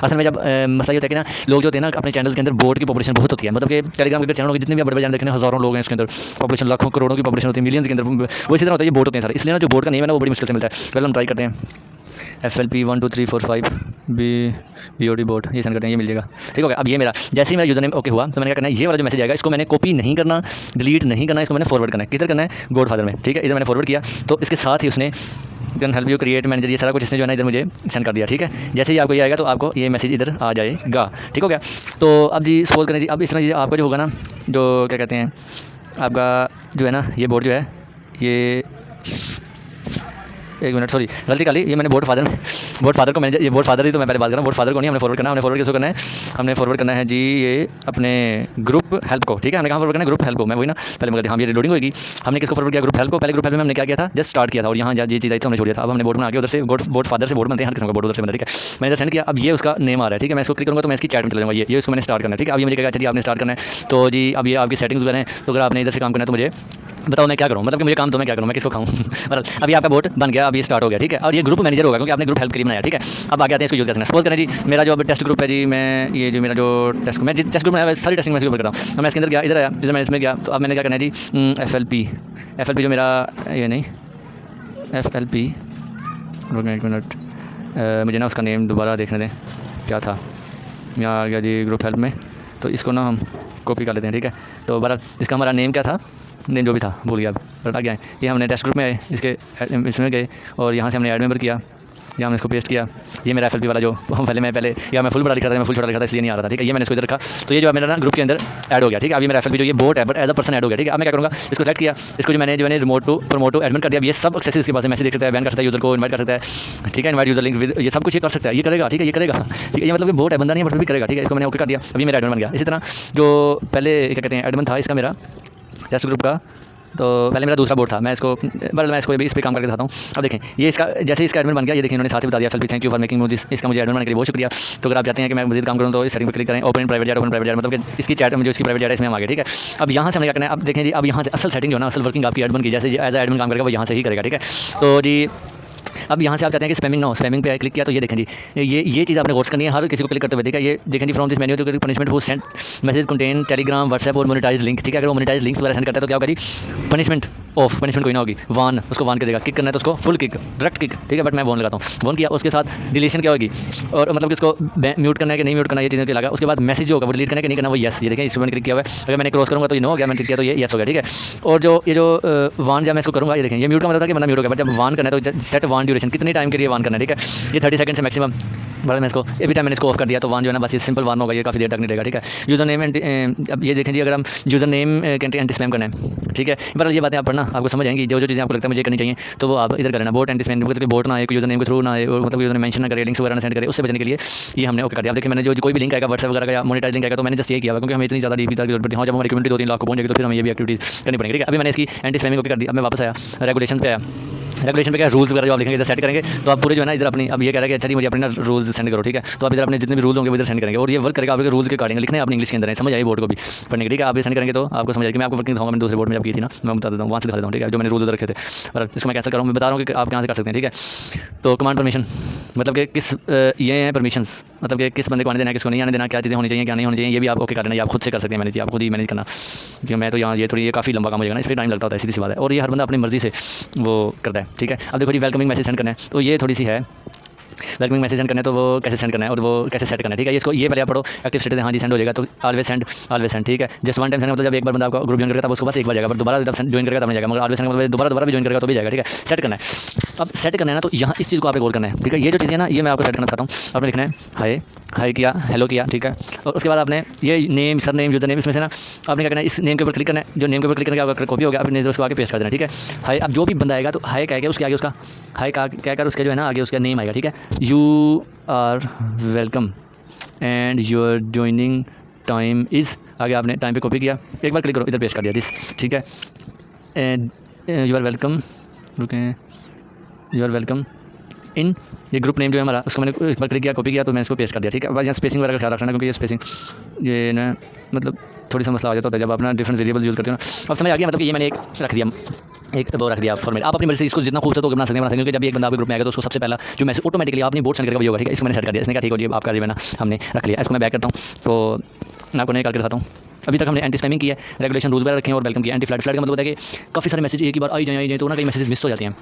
असल में जब मसला ये होता है कि ना लोग जो होते हैं ना अपने चैनल्स के अंदर बोर्ड की पॉपुलेशन बहुत होती है, मतलब कि टेलीग्राम के चैनल होंगे जितने भी बड़े चैनल देखने हज़ारों लोग हैं उसके अंदर, पॉपुलेशन लाखों करोड़ों की पॉपुलेशन होती है, मिलियंस के अंदर, वो इसी तरह होता है, ये बोर्ड होते हैं सर। इसलिए ना जो बोर्ड का नेम है ना वो बड़ी मुश्किल से मिलता है। पहले हम ट्राई करते हैं FLP 1 2 3 4 5 BOD बोर्ड, ये सेंड करते हैं, ये मिल जाएगा, ठीक हो गया। अब ये मेरा जैसे ही मेरा यूज़र नेम ओके हुआ तो मैंने क्या करना है, ये वाला जो मैसेज आएगा इसको मैंने कॉपी नहीं करना, डिलीट नहीं करना, इसको मैंने फॉरवर्ड करना है। किधर करना है, गॉडफादर में, ठीक है। इधर मैंने फॉरवर्ड किया तो इसके साथ ही उसने can help you create manager, ये सारा कुछ इसने जो है ना इधर मुझे सेंड कर दिया, ठीक है। जैसे ही आपको ये आएगा तो आपको ये मैसेज इधर आ जाएगा, ठीक हो गया। तो अब जी सपोज करें जी, अब इस तरह आपका जो होगा ना, जो क्या कहते हैं आपका जो है ना ये बोर्ड जो है, ये एक मिनट सॉरी गलती कर ली, ये मैंने बोर्ड फादर को मैंने, ये बोर्ड फादर ही तो मैं पहले बात कर रहा हूँ, बोर्ड फादर को नहीं, हमने फॉरवर्ड करना है। हमने फॉरवर्ड किसको करना है, हमने फॉरवर्ड करना है जी ये अपने ग्रुप हेल्प को, ठीक है। हमने कहाँ फॉरवर्ड करना है, ग्रुप हेल्प को। मैं वही ना पहले मैं हम ये रिलोडिंग होगी, हमने किसको फॉरवर्ड किया, ग्रुप हेल्प को। पहले ग्रुप हेल्प में हमने क्या किया था, जस्ट स्टार्ट किया था और यहाँ ये चीज़ आई तो हमने छोड़ दिया था। अब हमने बोर्ड बना के उधर से बोर्ड फादर से बोर्ड बनते हैं, हर किस्म का बोर्ड उधर से बनता है, ठीक है। मैंने सेंड किया, अब ये उसका नेम आ रहा है, ठीक है। मैं इसको क्लिक करूँगा तो मैं इसकी चैट में चला जाऊँगा, ये इसको मैंने स्टार्ट करना है, ठीक है। अब ये मुझे कहेगा चलिए आपने स्टार्ट करना है, तो जी अब ये आपकी सेटिंग्स वगैरह हैं, तो अगर आपने इधर से काम करना है तो मुझे बताओ मैं क्या करूँ, मतलब कि मुझे काम तो मैं क्या करूँ, मैं किसको खाऊँ मतलब अभी आपका बोर्ड बन गया, अब ये स्टार्ट हो गया, ठीक है। और ये ग्रुप मैनेजर होगा क्योंकि आपने ग्रुप हेल्प के लिए बनाया, ठीक है। अब आगे आते हैं इसको यूज़ करना है। सपोज करें जी मेरा जो अब टेस्ट ग्रुप है जी, मैं ये जो मेरा जो टेस्ट ग्रुप बनाया सारी टेस्टिंग मैं इसके ऊपर करता हूँ। मैं इसके अंदर गया, इधर आया, इधर मैंने इसमें गया, तो अब मैंने क्या करना है जी FLP जो मेरा ये नहीं FLP, एक मिनट मुझे ना उसका नेम दोबारा देखने दें क्या था, यहाँ आ गया जी ग्रुप हेल्प में, तो इसको ना हम कॉपी कर लेते हैं, ठीक है। तो बहरहाल इसका हमारा नेम क्या था, नेम जो भी था भूल गया, अब रटा गया है। ये हमने टेस्ट ग्रुप में आए, इसमें गए और यहाँ से हमने ऐड मेंबर किया, यहाँ हमने इसको पेस्ट किया। ये मेरा FLP वाला जो पहले या मैं फुल बड़ा लिखा था, मैं फुल छोटा लिखा था इसलिए नहीं आ रहा था, ठीक है। ये मैंने इसको इधर रखा, तो ये जो मेरा ना ग्रुप के अंदर ऐड हो गया, ठीक है। अभी मेरा FLP जो ये बोट है but as a person add हो गया, ठीक है। अब मैं क्या करूँगा, इसको सेलेक्ट किया, इसको जो मैंने remote to promote to admin कर दिया। ये सब एक्सेस इसके पास है, मैसेज देख सकता है, बैन कर सकता है, यूजर को इन्वाइट कर सकता है, ठीक है, इन्वाइट यूजर लिंक विद, ये सब कुछ ये कर सकता है, ये करेगा, ठीक है, ये करेगा, ठीक है। ये मतलब कि बोट है, बंदा नहीं है बट भी करेगा, ठीक है। इसको मैंने ओके कर दिया, अभी मेरा एडमिन बन गया। इसी तरह जो पहले क्या कहते हैं एडमिन था इसका मेरा टेस्ट ग्रुप का, तो पहले मेरा दूसरा बोर्ड था, मैं इसको इस पर काम करके दिखाता हूँ। अब देखें ये इसका जैसे इसका एडमिन बन गया, ये देखें इन्होंने साथ ही बता दिया FLP thank you for making this, इसका मुझे एडमिन बनने के लिए बहुत शुक्रिया। तो अगर आप चाहते हैं कि मैं मजीद काम करूँ तो इस सेटिंग पर क्लिक करें, ओपन प्राइवेट चैट मतलब कि इसकी चैट में जो इसकी प्राइवेट चैट है इसमें हम आ गए, ठीक है। अब यहाँ से हमने क्या करना है, अब देखें जी अब यहाँ से असल सेटिंग जो है ना, असल वर्किंग आपकी एडमिन की, जैसे एज एडमिन काम करेगा वो यहाँ से ही करेगा, ठीक है। तो जी अब यहाँ से आप चाहते हैं कि स्पैमिंग ना हो, स्पैमिंग पे क्लिक किया तो ये देखें जी ये चीज़ आपने गौर करनी है हर किसी को क्लिक करते हुए, ठीक है। ये देखें जी फ्रॉम दिस मेन्यू तो पनिशमेंट हो send message contain Telegram WhatsApp और मोनेटाइज लिंक, ठीक है। अगर वो मोनेटाइज लिंक्स वगैरह सेंड करता है तो क्या होगा जी, पनिशमेंट कोई ना होगी, वान उसको वान कर देगा, किक करना है तो उसको फुल किक डायरेक्ट किक, ठीक है। बट मैं वान लगाता हूँ, वान किया, उसके साथ डिलीशन क्या होगी और मतलब कि उसको म्यूट करना है कि नहीं म्यूट करना है, ये चीज़ों के लगा। उसके बाद मैसेज जो होगा वो डिलीट करना है कि नहीं करना, वो येस, ये देखें इसमें मैंने क्लिक किया हुआ है। अगर मैंने क्रॉस करूँगा तो ये नो हो गया, मैंने क्लिक किया तो ये येस हो गया, ठीक है। और ये जो वान जब मैं इसको करूँगा, ये देखें ये म्यूट का मतलब था कि बंदा म्यूट हो गया, बट जब वान करना है तो सेट वान ड्यूरेशन कितने टाइम के लिए वान करना है, ठीक है। ये 30 सेकंड से मैक्सिमम, बड़ा मैं इसको एवरी टाइम मैंने इसको ऑफ कर दिया तो वान जो है ना बस ये सिंपल वान होगा, ये काफ़ी देर तक नहीं रहेगा, ठीक है। यूज़र नेम अब ये देखें जी अगर हम यूज़र नेम एंटी स्पैम करना है, ठीक है। बहरहाल ये बातें आप पढ़ना आपको समझ आएंगी, जो चीज़ें आपको लगता है मुझे करनी चाहिए तो वो आप इधर करना। बोट एंटी स्पैम मतलब बोट ना आए, यूज़र नेम के थ्रू ना आए और मतलब यूज़र मेंशन ना करे, लिंक्स वगैरह ना सेंड करे, उससे बचने के लिए ये हमने ओके कर दिया। अब देखिए मैंने जो कोई भी लिंक आएगा व्हाट्सएप वगैरह का या मोनेटाइज लिंक आएगा तो मैंने जस्ट ये किया क्योंकि हमें इतनी ज़्यादा डीपी तक जरूरत है। जब हमारी कम्युनिटी 2-3 लाख को पहुंच जाएगी तो फिर हमें ये भी एक्टिविटीज़ करनी पड़ेगी, ठीक है। अभी मैंने इसकी एंटी स्पैमिंग ओके कर दी। अब मैं वापस आया रेगुलेशन पे आया, रेगुलेशन पे क्या रूल्स वगैरह जो आप लिखेंगे इधर सेट करेंगे तो आप पूरे जो है ना इधर अपनी, अब ये कह रहा है कि अच्छा जी मुझे अपने ना रूल्स सेंड करो, ठीक है। तो आप इधर अपने जितने भी रूल होंगे वो इधर सेंड करेंगे और ये वर्क करेगा आपके रूल्स के अकॉर्डिंग लिखने हैं, अपनी इंग्लिश के अंदर है, समझ आई बोर्ड को भी पढ़ने के, ठीक है। आप ये सेंड करेंगे तो आपको समझ आएगी। मैं आपको वर्किंग दिखाऊंगा, मैंने दूसरे बोर्ड में जब की थी ना मैं बता देता हूँ, वहाँ से दिखा देता हूँ, ठीक है, जो मैंने रूल उधर रखे थे। और इसको मैं कैसे करूँ मैं बता रहा हूँ कि आप कहाँ से कर सकते हैं, ठीक है। तो कमांड परमिशन मतलब कि किस ये हैं परमिशंस, मतलब कि किस बंदे को आने देना है किसको नहीं आने देना, क्या चीज़ें होनी चाहिए क्या नहीं होनी चाहिए, ये भी आप ओके कर लेना। ये आप खुद से कर सकते हैं मैनेज, आप खुद ही मैनेज करना, क्योंकि मैं तो यहाँ ये थोड़ी ये काफ़ी लंबा काम हो जाएगा ना, इसलिए टाइम लगता होता है, सीधी सी बात है। और ये हर बंदा अपनी मर्जी से वो करता है, ठीक है। अब देखो जी वेलकमिंग मैसेज सेंड करना है तो ये थोड़ी सी है वेलकमिंग मैसेज सेंड करना है तो वो कैसे सेंड करना है और वो कैसे सेट करना है, ठीक है। इसको ये पहले आप पढ़ो, एक्टिव स्टेटस हाँ जी सेंड हो जाएगा, तो ऑलवेज सेंड, ठीक है। जस्ट वन टाइम सेंड मतलब जब एक बार बंदा आपका ग्रुप ज्वाइन करेगा तब उसको बस एक बार जाएगा, पर दोबारा जब ज्वाइन करेगा तब नहीं जाएगा, मगर ऑलवेज सेंड मतलब दोबारा भी ज्वाइन करेगा तो भी जाएगा, ठीक है। सेट करना है, अब सेट करना है ना, तो यहाँ इस चीज़ को आपने गौर करना है, ठीक है। ये जो चीज़ें ना ये मैं आपको सेट करना चाहता हूँ। आपने लिखना है हाय किया, हेलो किया, ठीक है। और उसके बाद आपने ये name, sir name, user name, इसमें से ना आपने क्या करना है, इस नेम के ऊपर क्लिक करना है, जो नेम के ऊपर क्लिक करके आपका कॉपी हो गया, आपने उसको आगे पेस्ट कर देना, ठीक है। हाय, अब जो भी बंदा आएगा तो हाय कह के उसके आगे उसका हाय कह कर उसके जो है ना आगे उसका नेम आएगा, ठीक है। You are welcome and your joining time is, आगे आपने टाइम पे कॉपी किया, एक बार क्लिक करो, इधर पेस्ट कर दिया दिस, ठीक है। एंड यू आर वेलकम, रुकें, यू आर वेलकम इन, ये ग्रुप नेम जो है हमारा, उसको मैंने एक बार क्लिक किया, कॉपी किया, तो मैंने इसको पेस्ट कर दिया, ठीक है। अब यहाँ स्पेसिंग वगैरह का ख्याल रखना, क्योंकि ये स्पेसिंग ये ना मतलब थोड़ी सा मसला आ जाता है जब आप ना डिफरेंट वेरिएबल्स यूज़ करते हो ना। अब समझ आ गया, मतलब कि ये मैंने एक रख दिया, एक वो रख दिया फॉर्मेट। आप अपनी मर्जी से इसको जितना खूबसूरत होकर बना सकते हैं, क्योंकि जब एक बंदा आपके ग्रुप में आएगा तो उसको सबसे पहला जो मैसेज ऑटोमेटिकली अपनी बोर्ड सेंड करेगा वही होगा, ठीक है। इसको मैंने सेट कर दिया, इसने कहा ठीक हो जी आपका रिवेना हमने रख लिया। इसको मैं बैक करता हूँ, तो मैं आपको नहीं करके दिखाता हूँ। अभी तक हमने एंटी स्पैमिंग किया है, रेगुलेशन रूल्स वगैरह रखे हैं और वेलकम किया। एंटी फ्लड का मतलब होता है कि काफ़ी सारे मैसेज एक ही बार आई जाए तो ना कई मैसेज मिस हो जाते हैं,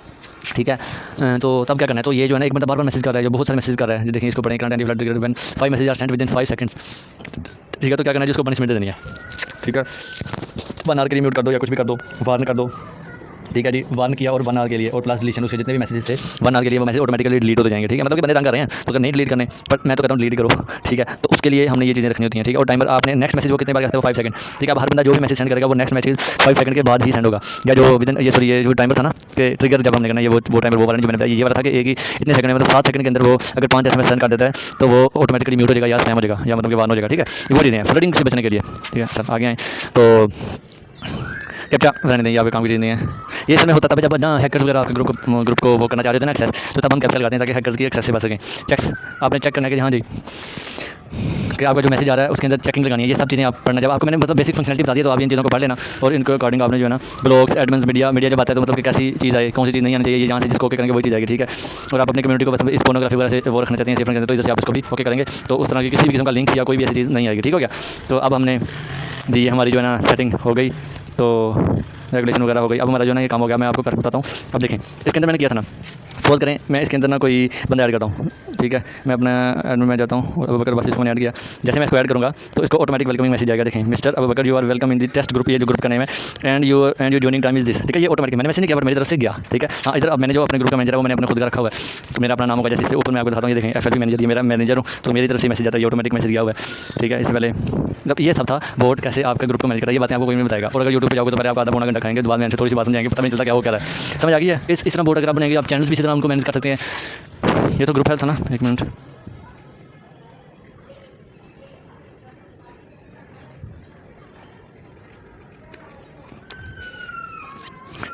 ठीक है। तो तब क्या करना है, तो ये जो है ना एक बंदा बार मैसेज कर रहा है, जो बहुत सारे मैसेज कर रहा है, देखिए इसको पढ़ें, current anti flood 5 message are sent within 5 seconds, ठीक है। तो क्या करना है, जिसको पनिशमेंट देनी है, ठीक है। 1 आवर के लिए म्यूट कर दो या कुछ भी कर दो, वार्न कर दो, ठीक है जी। 1 किया और 1 आवर के लिए और प्लस डिलीशन, उसके जितने भी मैसेज थे 1 आवर के लिए वो मैसेज ऑटोमेटिकली डिलीट होते जाएंगे, ठीक है। मतलब कि बंदे तंग कर रहे हैं तो अगर नहीं डिलीट करने, बट मैं तो कहता हूँ डिलीट करो, ठीक है। तो उसके लिए हमने ये चीज़ें रखनी होती हैं, ठीक है। और टाइमर आपने नेक्स्ट मैसेज वो कितने बार करते हैं, वो 5 सेकंड, ठीक है। अब हर बंदा जो भी मैसेज सेंड करेगा वो नेक्स्ट मैसेज 5 सेकंड के बाद ही सेंड होगा, या जो विदिन ये सॉरी ये जो टाइमर था ना कि ट्रिगर जब हमने करना ये वो टाइमर वो वाला जो मैंने बताया, ये वाला था कि एक ही इतने सेकंड में मतलब 7 सेकंड के अंदर वो अगर 5 SMS सेंड कर देता है तो वो ऑटोमेटिकली म्यूट हो जाएगा या स्पैम हो जाएगा या मतलब कि वार्न हो जाएगा, ठीक है। वो चीज़ें हैं फ्लडिंग से बचने के लिए, ठीक है। सर आगे आए तो क्या रहने देंगे, आपके काम की चीज़ नहीं है। ये समय होता था जब ना हैकर्स वगैरह आपके ग्रुप को वो करना चाह रहे थे ना एक्सेस, तो तब हम कैप्चर लगाते हैं ताकि हैकर्स की एक्सेस से बच सकें। चेक्स आपने चेक करना है कि हाँ जी कि आपका जो मैसेज आ रहा है उसके अंदर चेकिंग लगानी है, ये सब चीज़ें आप पढ़ना। जब आपको मैंने मतलब बेसिक फंक्शनलिटी बता दी तो आप इन चीज़ों को पढ़ लेना और इनके अकॉर्डिंग आपने जो है ना ब्लॉग्स एडमिन्स मीडिया जब आता है तो मतलब कि कैसी चीज़ आए, कौन सी चीज़ नहीं आनी चाहिए, ये जहाँ से जिसको ओके करेंगे वही चीज़ आएगी, ठीक है। और आप अपनी कम्युनिटी को मतलब इस पोर्नोग्राफी वगैरह से वो रखना चाहते हैं सेफ रखना चाहते हैं, तो जैसे आप इसको भी ओके करेंगे तो उस तरह की किसी भी किस्म का लिंक या कोई भी ऐसी चीज़ नहीं आएगी, ठीक हो गया। तो अब हमने जी हमारी जो है ना सेटिंग हो गई, तो रेगुलेशन वगैरह हो गई। अब हमारा जो है ना ये काम हो गया, मैं आपको करके बताता हूँ। अब देखें इसके अंदर मैंने किया था ना, सपोज करें मैं इसके अंदर ना कोई बंदा ऐड करता हूँ, ठीक है। मैं अपना एडमिन में जाता हूँ, अबूबकर बस इसको मैंने ऐड किया। जैसे मैं इसको ऐड करूँगा तो इसको ऑटोमेटिक वेलकमिंग मैसेज आएगा, देखें mister Abubakar you are welcome in the test group, ये जो ग्रुप का नेम है, and your joining time is this, ठीक है। ये ऑटोमेटिक मैंने मैसेज नहीं किया बट मेरी तरफ से गया, ठीक है। हाँ इधर अब मैंने जो अपने ग्रुप का मैनेजर है वो मैंने अपने खुद का रखा हुआ है, तो मेरा अपना नाम होगा, जैसे ऊपर मैं आपको दिखाता हूँ, ये देखें FLP मैनेजर, ये मेरा मैनेजर हूँ, तो मेरी तरफ से मैसेज आता है, ये ऑटोमेटिक मैसेज गया हुआ है, ठीक है। इससे पहले मतलब ये सब था बोर्ड कैसे आपके ग्रुप को मैनेज करा, ये बातें आपको कोई नहीं बताएगा। और अगर यूट्यूब पे जाओगे तो पहले आप आधा पौना घंटा खाएंगे, बाद में थोड़ी सी बात समझाएंगे, पता नहीं चलता क्या वो कह रहा है, समझ आ गई है। इस तरह बोर्ड अगर आप बनाएंगे आप चैनल्स भी इसी तरह उनको मैनेज कर सकते हैं। ये तो ग्रुप हेल्थ था ना, 1 मिनट,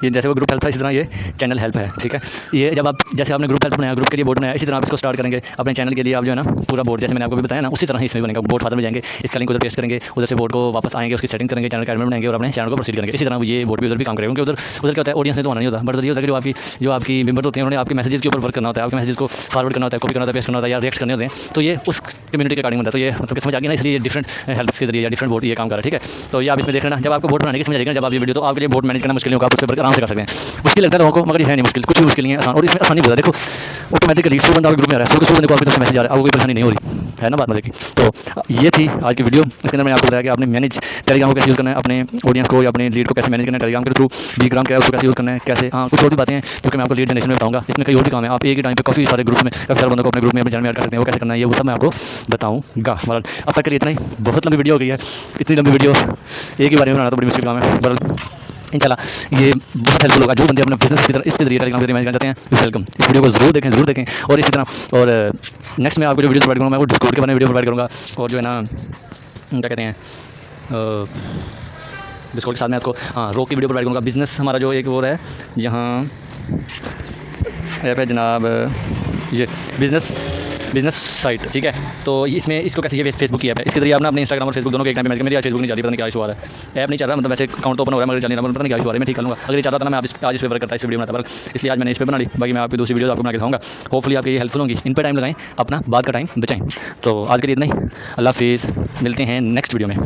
ये जैसे वो ग्रुप हेल्प है इसी तरह ये चैनल हेल्प है, ठीक है। ये जब आप जैसे आपने ग्रुप हेल्प बनाया, ग्रुप के लिए बोर्ड बनाया, इसी तरह आप इसको स्टार्ट करेंगे अपने चैनल के लिए। आप जो है ना पूरा बोर्ड जैसे मैंने आपको भी बताया ना उसी तरह ही इसमें बनेगा। बोर्ड फादर में जाएंगे, इसका लिंक उधर पेस्ट करेंगे, उधर से बोर्ड को वापस आएंगे, उसकी सेटिंग करेंगे, चैनल का एडमिन बनाएंगे और अपने चैनल को प्रोसीड करेंगे। इसी तरह ये बोर्ड भी उधर भी काम करेगा, क्योंकि उधर क्या होता है ऑडियंस में तो आना नहीं होता, बट ये होता है कि जो आपकी मेंबर होते हैं उन्होंने आपके मैसेज के ऊपर वर्क करना होता है, आपके मैसेज को फॉरवर्ड करना होता है, कॉपी करना होता है, पेस्ट करना होता है या रिएक्ट करने होते हैं, तो ये उस कम्युनिटी के अकॉर्डिंग होता है। तो ये मतलब समझ आ गया ना, इसलिए डिफरेंट हेल्प के जरिए या डिफरेंट बोर्ड ये काम कर रहा है, ठीक है। तो ये आप इसमें देख लेना, जब आपको बोर्ड बनाने की समझ आएगा, जब आप ये वीडियो, तो आपके लिए बोर्ड मैनेज करना मुश्किल नहीं होगा, आप उससे आराम से कर सकते हैं। मुश्किल लगता है लोगों को मगर ये है नहीं मुश्किल, कुछ भी मुश्किल नहीं है, आसान। और इसमें आसानी होता है, देखो ऑटोमेटिकली 100 बंदा ग्रुप में आ रहा है, 100 बंदे को आपकी तरफ से मैसेज आ रहा है, आपको कोई परेशानी नहीं हो रही है ना, बात मजे की। तो ये थी आज की वीडियो, इसके अंदर मैंने आपको बताया कि आपने मैनेज टेलीग्राम को कैसे यूज़ करना है, अपने ऑडियंस को या अपने लीड को कैसे मैनेज करना है टेलीग्राम के थ्रू, बिग्राम क्या है उसको कैसे यूज़ करना है, कैसे हाँ कुछ और भी बातें हैं क्योंकि मैं आपको लीड जनरेशन में बताऊंगा। इसमें कई और भी काम है, आप एक ही टाइम पे काफ़ी सारे ग्रुप में काफ़ी सारे बंदों को अपने ग्रुप में अपने चैनल में ऐड कर सकते हैं, वो कैसे करना है ये वो सब मैं आपको बताऊँगा। अब तक के लिए इतना ही, बहुत लंबी वीडियो हो गई है, इतनी लंबी वीडियो एक ही बारे में बनाना तो बड़ी मुश्किल काम है, बरल इंशाल्लाह ये बहुत हेल्पफुल होगा। जो बंदे अपने बिजनेस की तरह इसके जरिए टेलीग्राम के जरिए मैनेज करना चाहते हैं, वेलकम, इस वीडियो को जरूर देखें। और इसी तरह और नेक्स्ट मैं आपको जो वीडियो प्रोवाइड करूँगा मैं वो डिस्कॉर्ड के बारे में वीडियो प्रोवाइड करूँगा, और जो है ना क्या कहते हैं डिस्कॉर्ड के साथ में आपको हाँ रोक की वीडियो प्रोवाइड करूँगा। बिज़नेस हमारा जो एक वो है यहाँ ऐप है जनाब, ये बिज़नेस साइट, ठीक है। तो इसमें इसको कैसे, ये फेसबुक की ऐप है, इसके जरिए आपने अपने इंस्टाग्राम और फेसबुक दोनों के एक टाइम में मेरी आज फेसबुक नहीं चल रही, पता नहीं क्या इशू आ रहा है, ऐप नहीं चल रहा, मतलब वैसे अकाउंट तो ओपन हो रहा है मगर चल नहीं रहा, पता नहीं क्या इशू आ रहा है, मैं ठीक कर लूँगा। अगर ये चाहता था ना मैं आज इस पे वर्क करता इस वीडियो बनाता, पर इसलिए आज मैंने इस पे बना ली। बाकी मैं आपकी दूसरी वीडियो आपको बना के दिखाऊंगा, होपफुली आपकी ये हेल्पफुल होंगी। इन पर टाइम लगाएं, अपना बाद का टाइम बचाएं। तो आज के लिए इतना ही, अल्लाह हाफिज़, मिलते हैं नेक्स्ट वीडियो में।